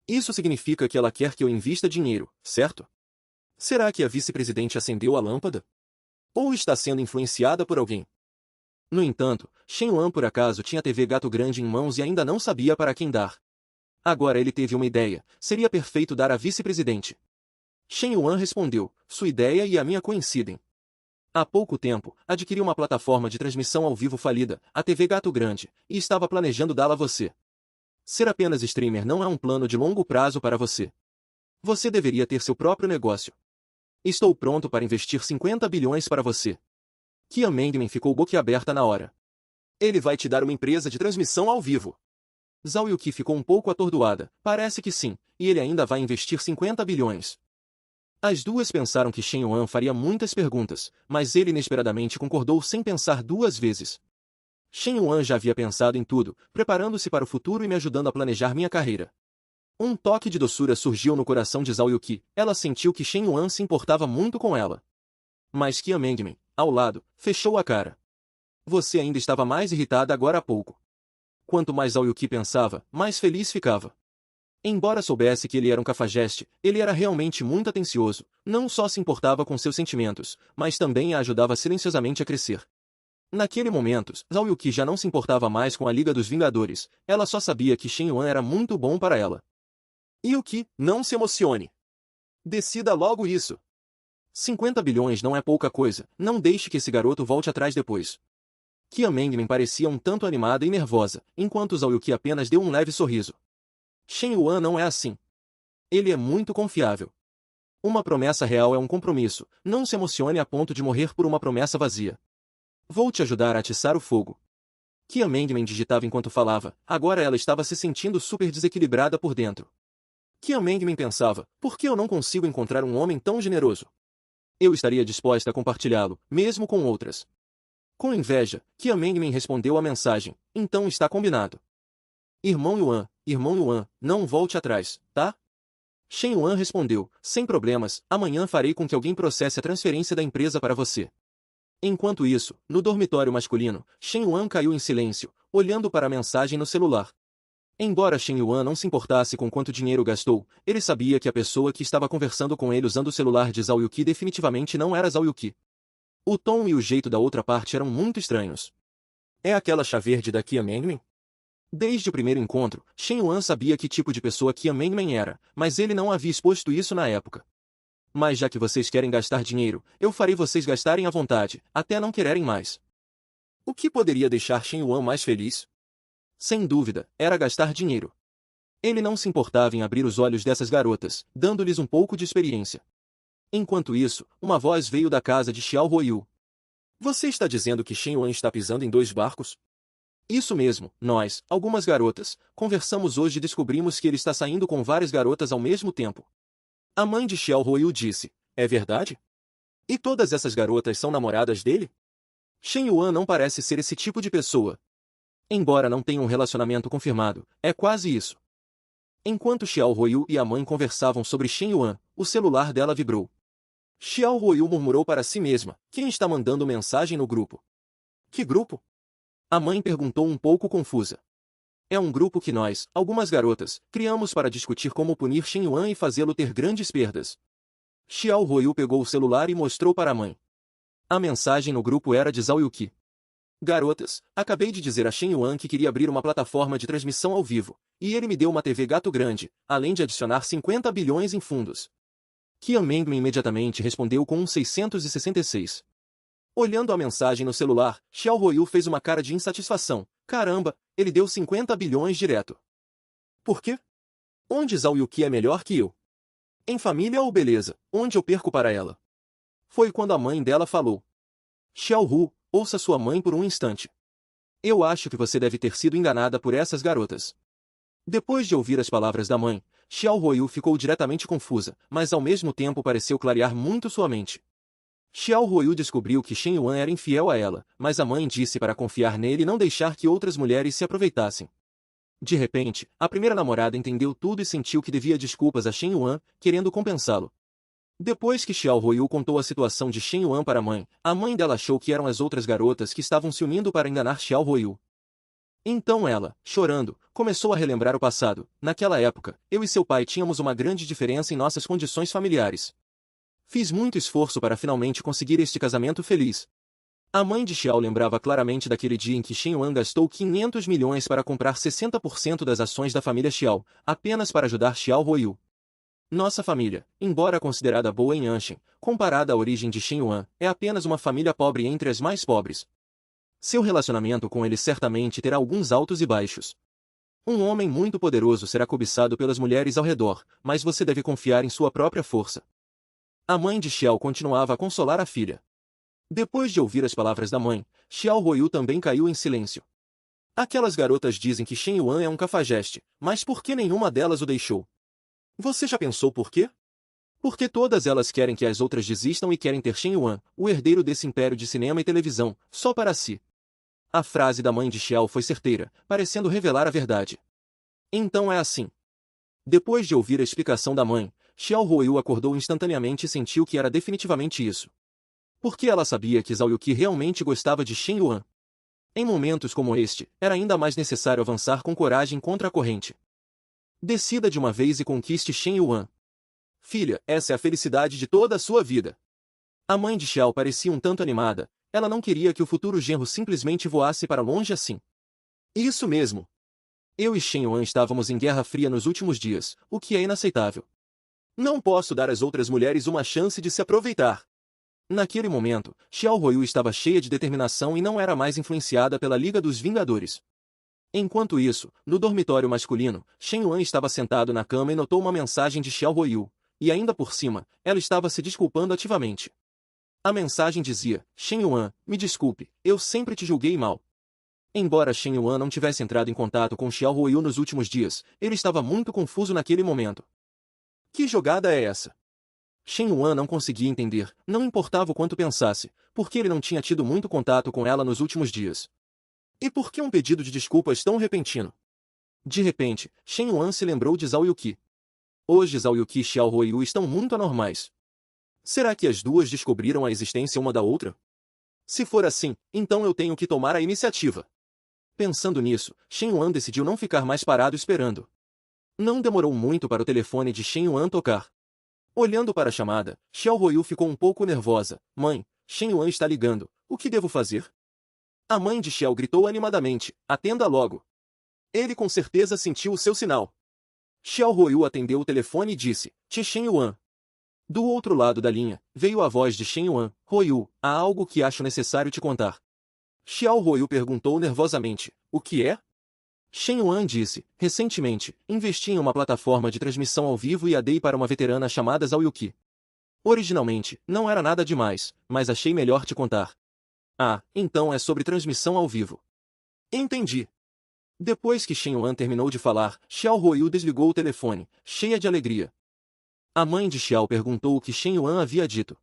Speaker 1: Isso significa que ela quer que eu invista dinheiro, certo? Será que a vice-presidente acendeu a lâmpada? Ou está sendo influenciada por alguém? No entanto, Shen Yuan por acaso tinha a TV Gato Grande em mãos e ainda não sabia para quem dar. Agora ele teve uma ideia: seria perfeito dar à vice-presidente. Shen Yuan respondeu: sua ideia e a minha coincidem. Há pouco tempo, adquiri uma plataforma de transmissão ao vivo falida, a TV Gato Grande, e estava planejando dá-la a você. Ser apenas streamer não é um plano de longo prazo para você. Você deveria ter seu próprio negócio. Estou pronto para investir 50 bilhões para você. Qian Mengmen ficou boquiaberta na hora. Ele vai te dar uma empresa de transmissão ao vivo. Zhao Yuqi ficou um pouco atordoada. Parece que sim, e ele ainda vai investir 50 bilhões. As duas pensaram que Shen Yuan faria muitas perguntas, mas ele inesperadamente concordou sem pensar 2 vezes. Shen Yuan já havia pensado em tudo, preparando-se para o futuro e me ajudando a planejar minha carreira. Um toque de doçura surgiu no coração de Zhao Yuqi. Ela sentiu que Shen Yuan se importava muito com ela. Mas Qian Mengmen, ao lado, fechou a cara. Você ainda estava mais irritada agora há pouco. Quanto mais Zhao Yuqi pensava, mais feliz ficava. Embora soubesse que ele era um cafajeste, ele era realmente muito atencioso, não só se importava com seus sentimentos, mas também a ajudava silenciosamente a crescer. Naquele momento, Zhao Yuqi já não se importava mais com a Liga dos Vingadores, ela só sabia que Shen Yuan era muito bom para ela. Yuqi, não se emocione. Decida logo isso. 50 bilhões não é pouca coisa, não deixe que esse garoto volte atrás depois. Qian Mengmen parecia um tanto animada e nervosa, enquanto Zhao Yuqi apenas deu um leve sorriso. Shen Yuan não é assim. Ele é muito confiável. Uma promessa real é um compromisso, não se emocione a ponto de morrer por uma promessa vazia. Vou te ajudar a atiçar o fogo. Qian Mengmen digitava enquanto falava, agora ela estava se sentindo super desequilibrada por dentro. Qian Mengmen pensava, por que eu não consigo encontrar um homem tão generoso? Eu estaria disposta a compartilhá-lo, mesmo com outras. Com inveja, Qian Mengmen respondeu à mensagem, então está combinado. Irmão Yuan, não volte atrás, tá? Shen Yuan respondeu, sem problemas, amanhã farei com que alguém processe a transferência da empresa para você. Enquanto isso, no dormitório masculino, Shen Yuan caiu em silêncio, olhando para a mensagem no celular. Embora Shen Yuan não se importasse com quanto dinheiro gastou, ele sabia que a pessoa que estava conversando com ele usando o celular de Zhao Yuqi definitivamente não era Zhao Yuqi. O tom e o jeito da outra parte eram muito estranhos. É aquela chá verde da Qian Mengmen? Desde o primeiro encontro, Shen Yuan sabia que tipo de pessoa Qian Mengmen era, mas ele não havia exposto isso na época. Mas já que vocês querem gastar dinheiro, eu farei vocês gastarem à vontade, até não quererem mais. O que poderia deixar Shen Yuan mais feliz? Sem dúvida, era gastar dinheiro. Ele não se importava em abrir os olhos dessas garotas, dando-lhes um pouco de experiência. Enquanto isso, uma voz veio da casa de Xiao Huoyu. Você está dizendo que Shen Yuan está pisando em 2 barcos? Isso mesmo, nós, algumas garotas, conversamos hoje e descobrimos que ele está saindo com várias garotas ao mesmo tempo. A mãe de Xiao Huoyu disse, é verdade? E todas essas garotas são namoradas dele? Shen Yuan não parece ser esse tipo de pessoa. Embora não tenha um relacionamento confirmado, é quase isso. Enquanto Xiao Huoyu e a mãe conversavam sobre Shen Yuan, o celular dela vibrou. Xiao Huoyu murmurou para si mesma, quem está mandando mensagem no grupo? Que grupo? A mãe perguntou um pouco confusa. É um grupo que nós, algumas garotas, criamos para discutir como punir Shen Yuan e fazê-lo ter grandes perdas. Xiao Huoyu pegou o celular e mostrou para a mãe. A mensagem no grupo era de Zhao Yuqi. Garotas, acabei de dizer a Shen Yuan que queria abrir uma plataforma de transmissão ao vivo, e ele me deu uma TV gato grande, além de adicionar 50 bilhões em fundos. Qian Mengme imediatamente respondeu com um 666. Olhando a mensagem no celular, Xiao Huoyu fez uma cara de insatisfação. Caramba, ele deu 50 bilhões direto. Por quê? Onde Zhao Yuqi é melhor que eu? Em família ou beleza, onde eu perco para ela? Foi quando a mãe dela falou. Xiao Hu, ouça sua mãe por um instante. Eu acho que você deve ter sido enganada por essas garotas. Depois de ouvir as palavras da mãe, Xiao Huoyu ficou diretamente confusa, mas ao mesmo tempo pareceu clarear muito sua mente. Xiao Huoyu descobriu que Shen Yuan era infiel a ela, mas a mãe disse para confiar nele e não deixar que outras mulheres se aproveitassem. De repente, a primeira namorada entendeu tudo e sentiu que devia desculpas a Shen Yuan, querendo compensá-lo. Depois que Xiao Huoyu contou a situação de Shen Yuan para a mãe dela achou que eram as outras garotas que estavam se unindo para enganar Xiao Huoyu. Então ela, chorando, começou a relembrar o passado. Naquela época, eu e seu pai tínhamos uma grande diferença em nossas condições familiares. Fiz muito esforço para finalmente conseguir este casamento feliz. A mãe de Xiao lembrava claramente daquele dia em que Shen Yuan gastou 500 milhões para comprar 60% das ações da família Xiao, apenas para ajudar Xiao Huoyu. Nossa família, embora considerada boa em Anshin, comparada à origem de Shen Yuan, é apenas uma família pobre entre as mais pobres. Seu relacionamento com ele certamente terá alguns altos e baixos. Um homem muito poderoso será cobiçado pelas mulheres ao redor, mas você deve confiar em sua própria força. A mãe de Xiao continuava a consolar a filha. Depois de ouvir as palavras da mãe, Xiao Huoyu também caiu em silêncio. Aquelas garotas dizem que Shen Yuan é um cafajeste, mas por que nenhuma delas o deixou? Você já pensou por quê? Porque todas elas querem que as outras desistam e querem ter Shen Yuan, o herdeiro desse império de cinema e televisão, só para si. A frase da mãe de Xiao foi certeira, parecendo revelar a verdade. Então é assim. Depois de ouvir a explicação da mãe, Xiao Huoyu acordou instantaneamente e sentiu que era definitivamente isso. Porque ela sabia que Zhao Yuqi realmente gostava de Shen Yuan. Em momentos como este, era ainda mais necessário avançar com coragem contra a corrente. Decida de uma vez e conquiste Shen Yuan. Filha, essa é a felicidade de toda a sua vida. A mãe de Xiao parecia um tanto animada, ela não queria que o futuro genro simplesmente voasse para longe assim. Isso mesmo. Eu e Shen Yuan estávamos em guerra fria nos últimos dias, o que é inaceitável. Não posso dar às outras mulheres uma chance de se aproveitar. Naquele momento, Xiao Huoyu estava cheia de determinação e não era mais influenciada pela Liga dos Vingadores. Enquanto isso, no dormitório masculino, Shen Yuan estava sentado na cama e notou uma mensagem de Xiao Huoyu, e ainda por cima, ela estava se desculpando ativamente. A mensagem dizia, Shen Yuan, me desculpe, eu sempre te julguei mal. Embora Shen Yuan não tivesse entrado em contato com Xiao Huoyu nos últimos dias, ele estava muito confuso naquele momento. Que jogada é essa? Shen Yuan não conseguia entender, não importava o quanto pensasse, porque ele não tinha tido muito contato com ela nos últimos dias. E por que um pedido de desculpas tão repentino? De repente, Shen Yuan se lembrou de Zhao Yuqi. Hoje Zhao Yuqui e Xiao Huoyu estão muito anormais. Será que as duas descobriram a existência uma da outra? Se for assim, então eu tenho que tomar a iniciativa. Pensando nisso, Shen Yuan decidiu não ficar mais parado esperando. Não demorou muito para o telefone de Shen Yuan tocar. Olhando para a chamada, Xiao Huoyu ficou um pouco nervosa. Mãe, Shen Yuan está ligando. O que devo fazer? A mãe de Xiao gritou animadamente. Atenda logo. Ele com certeza sentiu o seu sinal. Xiao Huoyu atendeu o telefone e disse. Shen Yuan. Do outro lado da linha, veio a voz de Shen Yuan. Ruoyu, há algo que acho necessário te contar. Xiao Ruoyu perguntou nervosamente. O que é? Shen Yuan disse, recentemente, investi em uma plataforma de transmissão ao vivo e a dei para uma veterana chamada Zhao Yuqi. Originalmente, não era nada demais, mas achei melhor te contar. Ah, então é sobre transmissão ao vivo. Entendi. Depois que Shen Yuan terminou de falar, Xiao Ruoyu desligou o telefone, cheia de alegria. A mãe de Xiao perguntou o que Shen Yuan havia dito.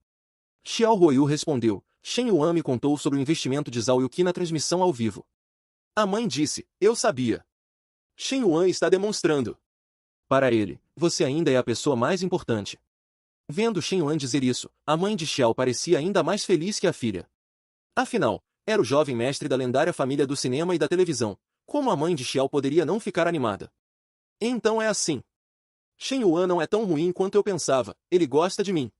Speaker 1: Xiao Ruoyu respondeu, Shen Yuan me contou sobre o investimento de Zhao Yuqi na transmissão ao vivo. A mãe disse, eu sabia. Shen Yuan está demonstrando. Para ele, você ainda é a pessoa mais importante. Vendo Shen Yuan dizer isso, a mãe de Xiao parecia ainda mais feliz que a filha. Afinal, era o jovem mestre da lendária família do cinema e da televisão. Como a mãe de Xiao poderia não ficar animada? Então é assim. Shen Yuan não é tão ruim quanto eu pensava, ele gosta de mim.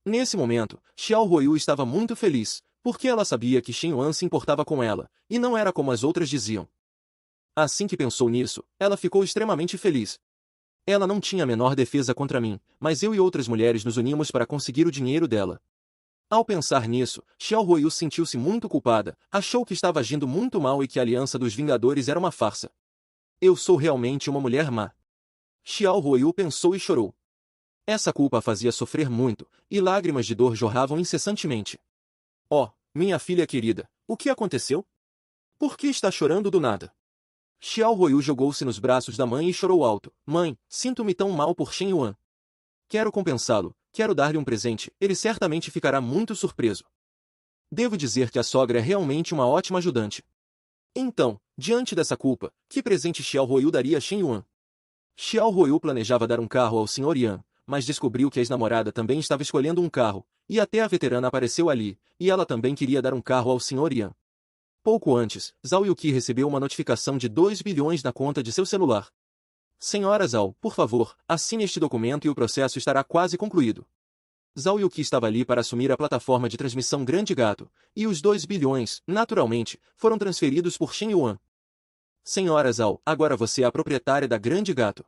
Speaker 1: Nesse momento, Xiao Ruoyu estava muito feliz, porque ela sabia que Shen Yuan se importava com ela, e não era como as outras diziam. Assim que pensou nisso, ela ficou extremamente feliz. Ela não tinha a menor defesa contra mim, mas eu e outras mulheres nos unimos para conseguir o dinheiro dela. Ao pensar nisso, Xiao Ruoyu sentiu-se muito culpada, achou que estava agindo muito mal e que a aliança dos Vingadores era uma farsa. Eu sou realmente uma mulher má. Xiao Ruoyu pensou e chorou. Essa culpa a fazia sofrer muito, e lágrimas de dor jorravam incessantemente. Oh, minha filha querida, o que aconteceu? Por que está chorando do nada? Xiao Ruoyu jogou-se nos braços da mãe e chorou alto. Mãe, sinto-me tão mal por Shen Yuan. Quero compensá-lo, quero dar-lhe um presente, ele certamente ficará muito surpreso. Devo dizer que a sogra é realmente uma ótima ajudante. Então, diante dessa culpa, que presente Xiao Ruoyu daria a Shen Yuan? Xiao Ruoyu planejava dar um carro ao Sr. Yan, mas descobriu que a ex-namorada também estava escolhendo um carro, e até a veterana apareceu ali, e ela também queria dar um carro ao Sr. Yan. Pouco antes, Zhao Yuqi recebeu uma notificação de 2 bilhões na conta de seu celular. Senhora Zhao, por favor, assine este documento e o processo estará quase concluído. Zhao Yuqi estava ali para assumir a plataforma de transmissão Grande Gato, e os 2 bilhões, naturalmente, foram transferidos por Shen Yuan. Senhora Zhao, agora você é a proprietária da Grande Gato.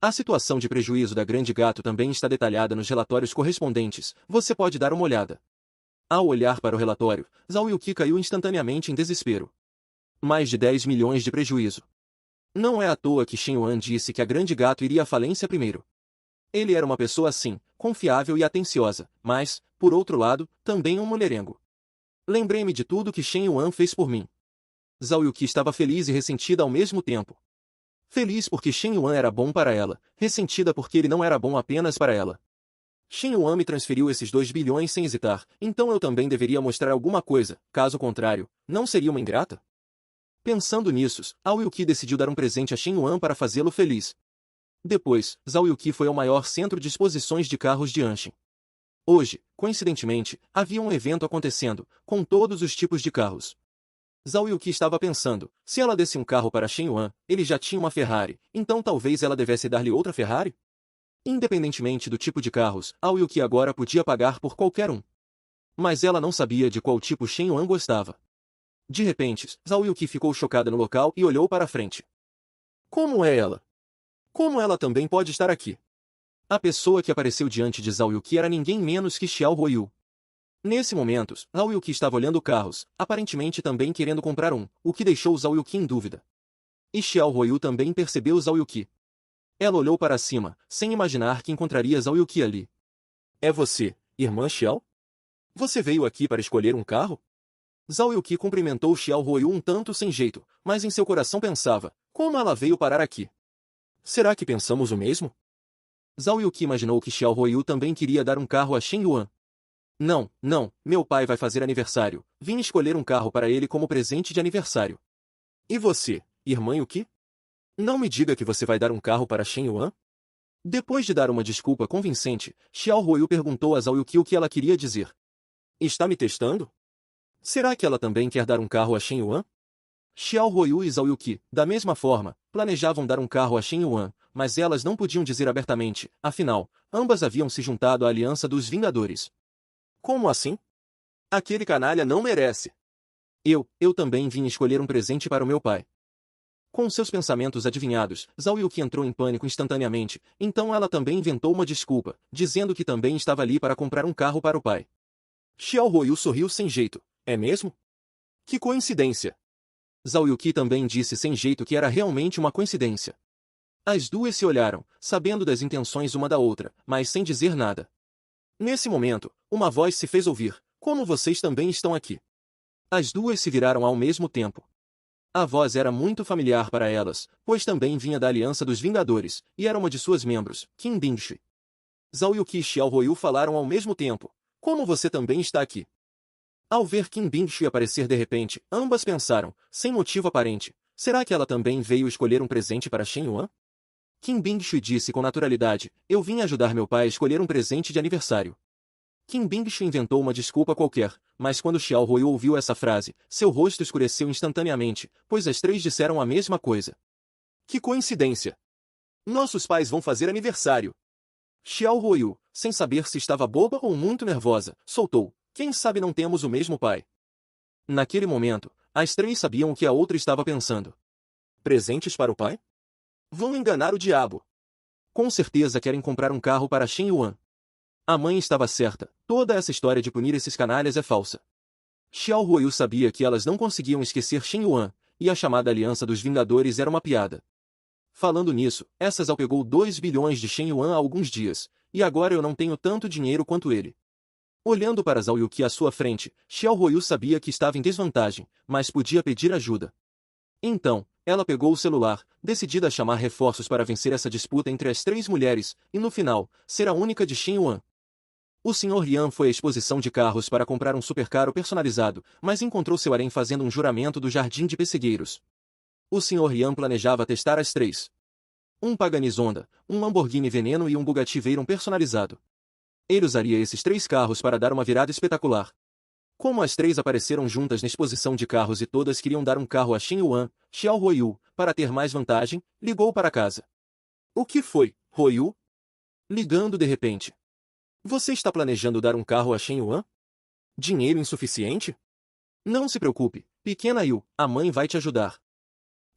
Speaker 1: A situação de prejuízo da Grande Gato também está detalhada nos relatórios correspondentes, você pode dar uma olhada. Ao olhar para o relatório, Zhao Yuqi caiu instantaneamente em desespero. Mais de 10 milhões de prejuízo. Não é à toa que Shen Yuan disse que a Grande Gato iria à falência primeiro. Ele era uma pessoa assim, confiável e atenciosa, mas, por outro lado, também um mulherengo. Lembrei-me de tudo que Shen Yuan fez por mim. Zhao Yuqi estava feliz e ressentida ao mesmo tempo. Feliz porque Shen Yuan era bom para ela, ressentida porque ele não era bom apenas para ela. Shen Yuan me transferiu esses 2 bilhões sem hesitar, então eu também deveria mostrar alguma coisa, caso contrário, não seria uma ingrata? Pensando nisso, Zhao Yuqi decidiu dar um presente a Shen Yuan para fazê-lo feliz. Depois, Zhao Yuqi foi ao maior centro de exposições de carros de Anshin. Hoje, coincidentemente, havia um evento acontecendo, com todos os tipos de carros. Zhao Yuqi estava pensando, se ela desse um carro para Shen Yuan, ele já tinha uma Ferrari, então talvez ela devesse dar-lhe outra Ferrari? Independentemente do tipo de carros, Zhao Yuqi agora podia pagar por qualquer um. Mas ela não sabia de qual tipo Shen Yuan gostava. De repente, Zhao Yuqi ficou chocada no local e olhou para a frente. Como é ela? Como ela também pode estar aqui? A pessoa que apareceu diante de Zhao Yuqi era ninguém menos que Xiao Ruoyu. Nesse momento, Zhao Yuqi estava olhando carros, aparentemente também querendo comprar um, o que deixou Zhao Yuqi em dúvida. E Xiao Ruoyu também percebeu Zhao Yuqi. Ela olhou para cima, sem imaginar que encontraria Zhao Yuqi ali. É você, irmã Xiao? Você veio aqui para escolher um carro? Zhao Yuqi cumprimentou Xiao Ruoyu um tanto sem jeito, mas em seu coração pensava, como ela veio parar aqui? Será que pensamos o mesmo? Zhao Yuqi imaginou que Xiao Ruoyu também queria dar um carro a Shen Yuan. Não, não, meu pai vai fazer aniversário, vim escolher um carro para ele como presente de aniversário. E você, irmã Yuqi? Não me diga que você vai dar um carro para Shen Yuan? Depois de dar uma desculpa convincente, Xiao Ruoyu perguntou a Zhao Yuqi o que ela queria dizer. Está me testando? Será que ela também quer dar um carro a Shen Yuan? Xiao Ruoyu e Zhao Yuqi, da mesma forma, planejavam dar um carro a Shen Yuan, mas elas não podiam dizer abertamente, afinal, ambas haviam se juntado à aliança dos Vingadores. Como assim? Aquele canalha não merece. Eu também vim escolher um presente para o meu pai. Com seus pensamentos adivinhados, Zhao Yuqi entrou em pânico instantaneamente, então ela também inventou uma desculpa, dizendo que também estava ali para comprar um carro para o pai. Xiao Huoyu sorriu sem jeito. É mesmo? Que coincidência! Zhao Yuqi também disse sem jeito que era realmente uma coincidência. As duas se olharam, sabendo das intenções uma da outra, mas sem dizer nada. Nesse momento, uma voz se fez ouvir. Como vocês também estão aqui? As duas se viraram ao mesmo tempo. A voz era muito familiar para elas, pois também vinha da Aliança dos Vingadores, e era uma de suas membros, Qin Bingshui. Zhao Yuqi e Xiao Huoyu falaram ao mesmo tempo. Como você também está aqui? Ao ver Qin Bingshui aparecer de repente, ambas pensaram, sem motivo aparente, será que ela também veio escolher um presente para Shen Yuan? Qin Bingshui disse com naturalidade, eu vim ajudar meu pai a escolher um presente de aniversário. Qin Bingshui inventou uma desculpa qualquer, mas quando Xiao Huoyu ouviu essa frase, seu rosto escureceu instantaneamente, pois as três disseram a mesma coisa. Que coincidência! Nossos pais vão fazer aniversário. Xiao Huoyu, sem saber se estava boba ou muito nervosa, soltou, quem sabe não temos o mesmo pai. Naquele momento, as três sabiam o que a outra estava pensando. Presentes para o pai? Vão enganar o diabo. Com certeza querem comprar um carro para Shen Yuan. A mãe estava certa, toda essa história de punir esses canalhas é falsa. Xiao Huoyu sabia que elas não conseguiam esquecer Shen Yuan, e a chamada Aliança dos Vingadores era uma piada. Falando nisso, essa Zhao pegou 2 bilhões de Shen Yuan há alguns dias, e agora eu não tenho tanto dinheiro quanto ele. Olhando para Zhao Yuqi à sua frente, Xiao Huoyu sabia que estava em desvantagem, mas podia pedir ajuda. Então, ela pegou o celular, decidida a chamar reforços para vencer essa disputa entre as três mulheres, e no final, ser a única de Shen Yuan. O Sr. Yan foi à exposição de carros para comprar um supercarro personalizado, mas encontrou seu harém fazendo um juramento do Jardim de Pessegueiros. O Sr. Yan planejava testar as três. Um Pagani Zonda, um Lamborghini Veneno e um Bugatti Veyron personalizado. Ele usaria esses três carros para dar uma virada espetacular. Como as três apareceram juntas na exposição de carros e todas queriam dar um carro a Shen Yuan, Xiao Huoyu, para ter mais vantagem, ligou para casa. O que foi, Huoyu? Ligando de repente. Você está planejando dar um carro a Shen Yuan? Dinheiro insuficiente? Não se preocupe, pequena Yu, a mãe vai te ajudar.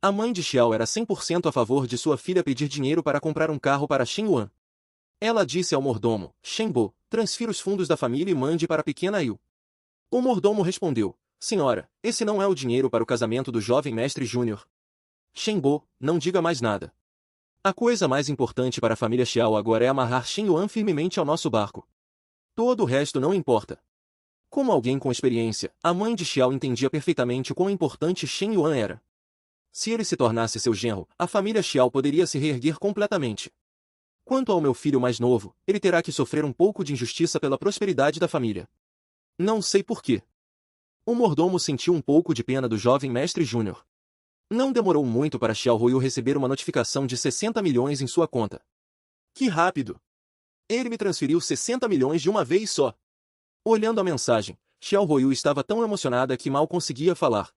Speaker 1: A mãe de Xiao era 100% a favor de sua filha pedir dinheiro para comprar um carro para Shen Yuan. Ela disse ao mordomo, Shen Bo, transfira os fundos da família e mande para a pequena Yu. O mordomo respondeu, senhora, esse não é o dinheiro para o casamento do jovem mestre Júnior. Shen Bo, não diga mais nada. A coisa mais importante para a família Xiao agora é amarrar Shen Yuan firmemente ao nosso barco. Todo o resto não importa. Como alguém com experiência, a mãe de Xiao entendia perfeitamente o quão importante Shen Yuan era. Se ele se tornasse seu genro, a família Xiao poderia se reerguer completamente. Quanto ao meu filho mais novo, ele terá que sofrer um pouco de injustiça pela prosperidade da família. Não sei porquê. O mordomo sentiu um pouco de pena do jovem mestre Júnior. Não demorou muito para Xiao Huoyu receber uma notificação de 60 milhões em sua conta. Que rápido! Ele me transferiu 60 milhões de uma vez só. Olhando a mensagem, Xiao Huoyu estava tão emocionada que mal conseguia falar.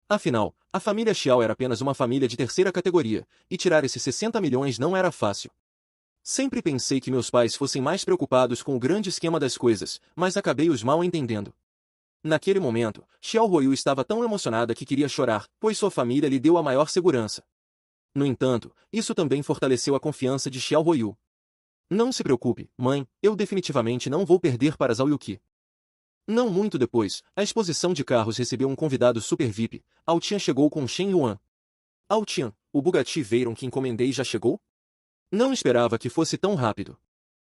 Speaker 1: Afinal, a família Xiao era apenas uma família de terceira categoria, e tirar esses 60 milhões não era fácil. Sempre pensei que meus pais fossem mais preocupados com o grande esquema das coisas, mas acabei os mal entendendo. Naquele momento, Xiao Huoyu estava tão emocionada que queria chorar, pois sua família lhe deu a maior segurança. No entanto, isso também fortaleceu a confiança de Xiao Huoyu. Não se preocupe, mãe, eu definitivamente não vou perder para Zhao Yuqi. Não muito depois, a exposição de carros recebeu um convidado super VIP. Ao Tian chegou com Shen Yuan. Ao Tian, o Bugatti Veyron que encomendei já chegou? Não esperava que fosse tão rápido.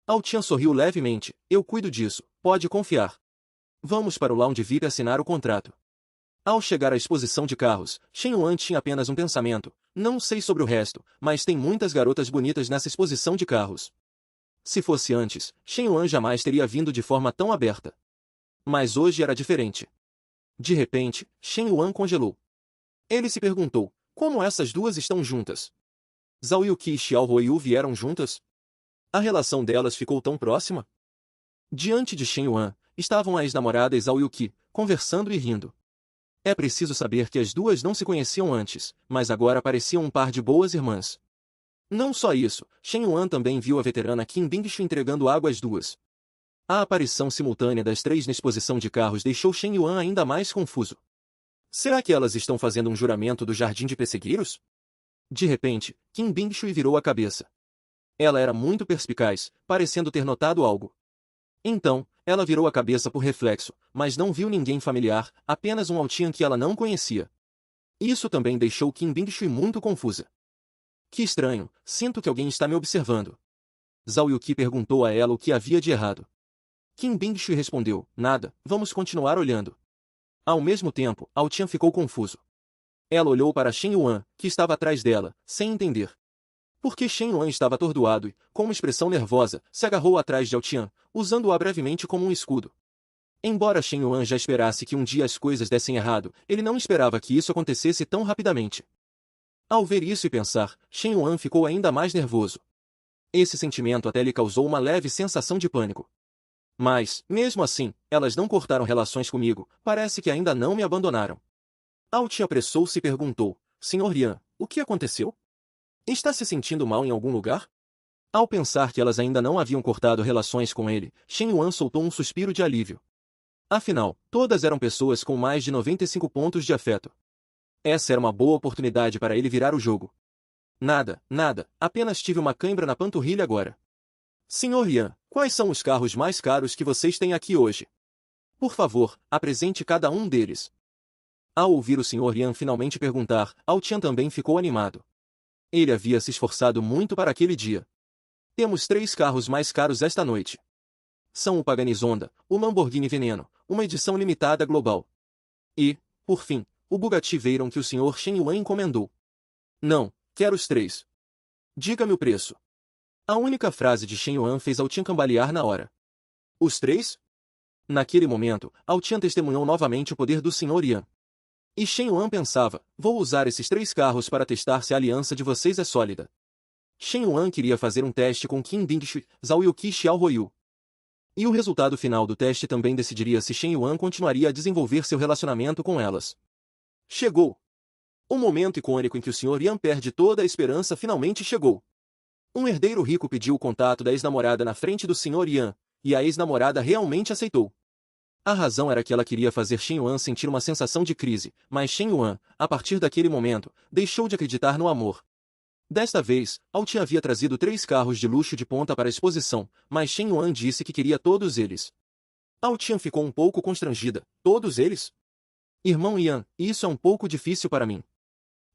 Speaker 1: Ao Tian sorriu levemente, eu cuido disso, pode confiar. Vamos para o lounge VIP assinar o contrato. Ao chegar à exposição de carros, Shen Yuan tinha apenas um pensamento, não sei sobre o resto, mas tem muitas garotas bonitas nessa exposição de carros. Se fosse antes, Shen Yuan jamais teria vindo de forma tão aberta. Mas hoje era diferente. De repente, Shen Yuan congelou. Ele se perguntou, como essas duas estão juntas? Zhao Yuqi e Xiao Huoyu vieram juntas? A relação delas ficou tão próxima? Diante de Shen Yuan, estavam a ex-namorada e Zhao Yuqi, conversando e rindo. É preciso saber que as duas não se conheciam antes, mas agora pareciam um par de boas irmãs. Não só isso, Shen Yuan também viu a veterana Qin Bingshui entregando água às duas. A aparição simultânea das três na exposição de carros deixou Shen Yuan ainda mais confuso. Será que elas estão fazendo um juramento do Jardim de Pessegueiros? De repente, Kim Bingshui virou a cabeça. Ela era muito perspicaz, parecendo ter notado algo. Então, ela virou a cabeça por reflexo, mas não viu ninguém familiar, apenas um Altian que ela não conhecia. Isso também deixou Kim Bingshui muito confusa. Que estranho, sinto que alguém está me observando. Zhao Yuqi perguntou a ela o que havia de errado. Kim Bingshui respondeu, nada, vamos continuar olhando. Ao mesmo tempo, Altian ficou confuso. Ela olhou para Shen Yuan, que estava atrás dela, sem entender. Porque Shen Yuan estava atordoado e, com uma expressão nervosa, se agarrou atrás de Altian, usando-a brevemente como um escudo. Embora Shen Yuan já esperasse que um dia as coisas dessem errado, ele não esperava que isso acontecesse tão rapidamente. Ao ver isso e pensar, Shen Yuan ficou ainda mais nervoso. Esse sentimento até lhe causou uma leve sensação de pânico. Mas, mesmo assim, elas não cortaram relações comigo, parece que ainda não me abandonaram. Alt apressou-se e perguntou, Sr. Yan, o que aconteceu? Está se sentindo mal em algum lugar? Ao pensar que elas ainda não haviam cortado relações com ele, Shen Yuan soltou um suspiro de alívio. Afinal, todas eram pessoas com mais de 95 pontos de afeto. Essa era uma boa oportunidade para ele virar o jogo. Nada, apenas tive uma cãibra na panturrilha agora. Sr. Yan, quais são os carros mais caros que vocês têm aqui hoje? Por favor, apresente cada um deles. Ao ouvir o Sr. Yan finalmente perguntar, Altian também ficou animado. Ele havia se esforçado muito para aquele dia. Temos 3 carros mais caros esta noite. São o Pagani Zonda, o Lamborghini Veneno, uma edição limitada global. E, por fim, o Bugatti Veyron que o Sr. Shen Yuan encomendou. Não, quero os 3. Diga-me o preço. A única frase de Shen Yuan fez Altian cambalear na hora. Os 3? Naquele momento, Altian testemunhou novamente o poder do Sr. Yan. E Shen Yuan pensava, vou usar esses 3 carros para testar se a aliança de vocês é sólida. Shen Yuan queria fazer um teste com Kim Bingshui, Zhao Yuqi e Xiao Huoyu. E o resultado final do teste também decidiria se Shen Yuan continuaria a desenvolver seu relacionamento com elas. Chegou! O momento icônico em que o Sr. Yan perde toda a esperança finalmente chegou. Um herdeiro rico pediu o contato da ex-namorada na frente do Sr. Yan, e a ex-namorada realmente aceitou. A razão era que ela queria fazer Shen Yuan sentir uma sensação de crise, mas Shen Yuan, a partir daquele momento, deixou de acreditar no amor. Desta vez, Altian havia trazido 3 carros de luxo de ponta para a exposição, mas Shen Yuan disse que queria todos eles. Altian ficou um pouco constrangida. Todos eles? Irmão Yan, isso é um pouco difícil para mim.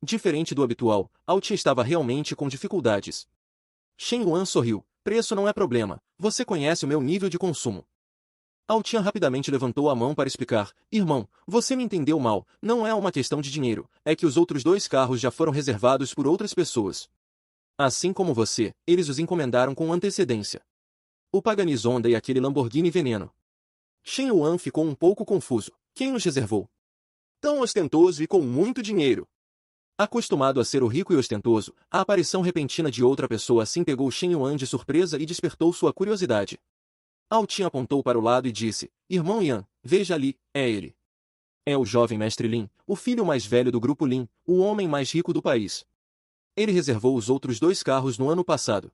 Speaker 1: Diferente do habitual, Altian estava realmente com dificuldades. Shen Yuan sorriu. Preço não é problema, você conhece o meu nível de consumo. Altian rapidamente levantou a mão para explicar. Irmão, você me entendeu mal, não é uma questão de dinheiro, é que os outros 2 carros já foram reservados por outras pessoas. Assim como você, eles os encomendaram com antecedência. O Pagani Zonda e aquele Lamborghini Veneno. Shen Yuan ficou um pouco confuso. Quem os reservou? Tão ostentoso e com muito dinheiro. Acostumado a ser o rico e ostentoso, a aparição repentina de outra pessoa assim pegou Shen Yuan de surpresa e despertou sua curiosidade. Altian apontou para o lado e disse, Irmão Yan, veja ali, é ele. É o jovem mestre Lin, o filho mais velho do grupo Lin, o homem mais rico do país. Ele reservou os outros 2 carros no ano passado.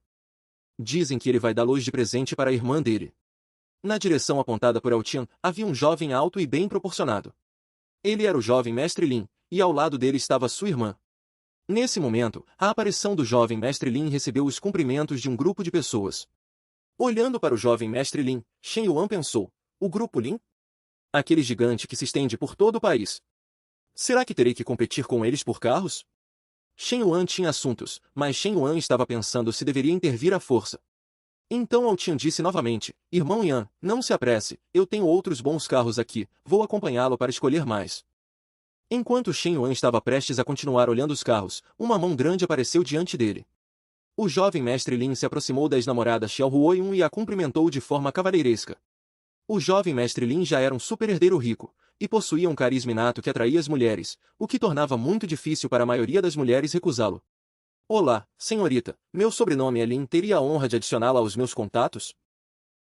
Speaker 1: Dizem que ele vai dá-los de presente para a irmã dele. Na direção apontada por Altian, havia um jovem alto e bem proporcionado. Ele era o jovem mestre Lin, e ao lado dele estava sua irmã. Nesse momento, a aparição do jovem mestre Lin recebeu os cumprimentos de um grupo de pessoas. Olhando para o jovem mestre Lin, Shen Yuan pensou, o grupo Lin? Aquele gigante que se estende por todo o país. Será que terei que competir com eles por carros? Shen Yuan tinha assuntos, mas Shen Yuan estava pensando se deveria intervir à força. Então Altian disse novamente, Irmão Yan, não se apresse, eu tenho outros bons carros aqui, vou acompanhá-lo para escolher mais. Enquanto Shen Yuan estava prestes a continuar olhando os carros, uma mão grande apareceu diante dele. O jovem mestre Lin se aproximou da ex-namorada Xiao Huoyun e a cumprimentou de forma cavalheiresca. O jovem mestre Lin já era um super herdeiro rico, e possuía um carisma inato que atraía as mulheres, o que tornava muito difícil para a maioria das mulheres recusá-lo. Olá, senhorita, meu sobrenome é Lin, teria a honra de adicioná-la aos meus contatos?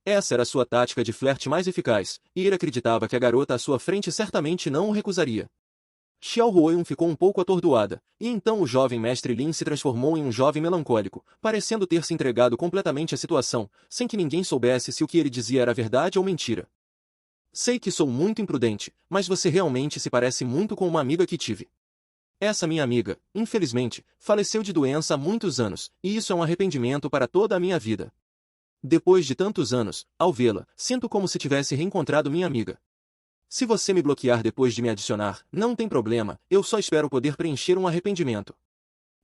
Speaker 1: Essa era sua tática de flerte mais eficaz, e ele acreditava que a garota à sua frente certamente não o recusaria. Xiao Huoyun ficou um pouco atordoada, e então o jovem mestre Lin se transformou em um jovem melancólico, parecendo ter se entregado completamente à situação, sem que ninguém soubesse se o que ele dizia era verdade ou mentira. Sei que sou muito imprudente, mas você realmente se parece muito com uma amiga que tive. Essa minha amiga, infelizmente, faleceu de doença há muitos anos, e isso é um arrependimento para toda a minha vida. Depois de tantos anos, ao vê-la, sinto como se tivesse reencontrado minha amiga. Se você me bloquear depois de me adicionar, não tem problema, eu só espero poder preencher um arrependimento.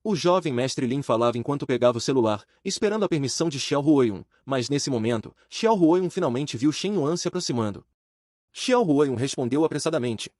Speaker 1: O jovem mestre Lin falava enquanto pegava o celular, esperando a permissão de Xiao Huoyun, mas nesse momento, Xiao Huoyun finalmente viu Shen Yuan se aproximando. Xiao Huoyun respondeu apressadamente,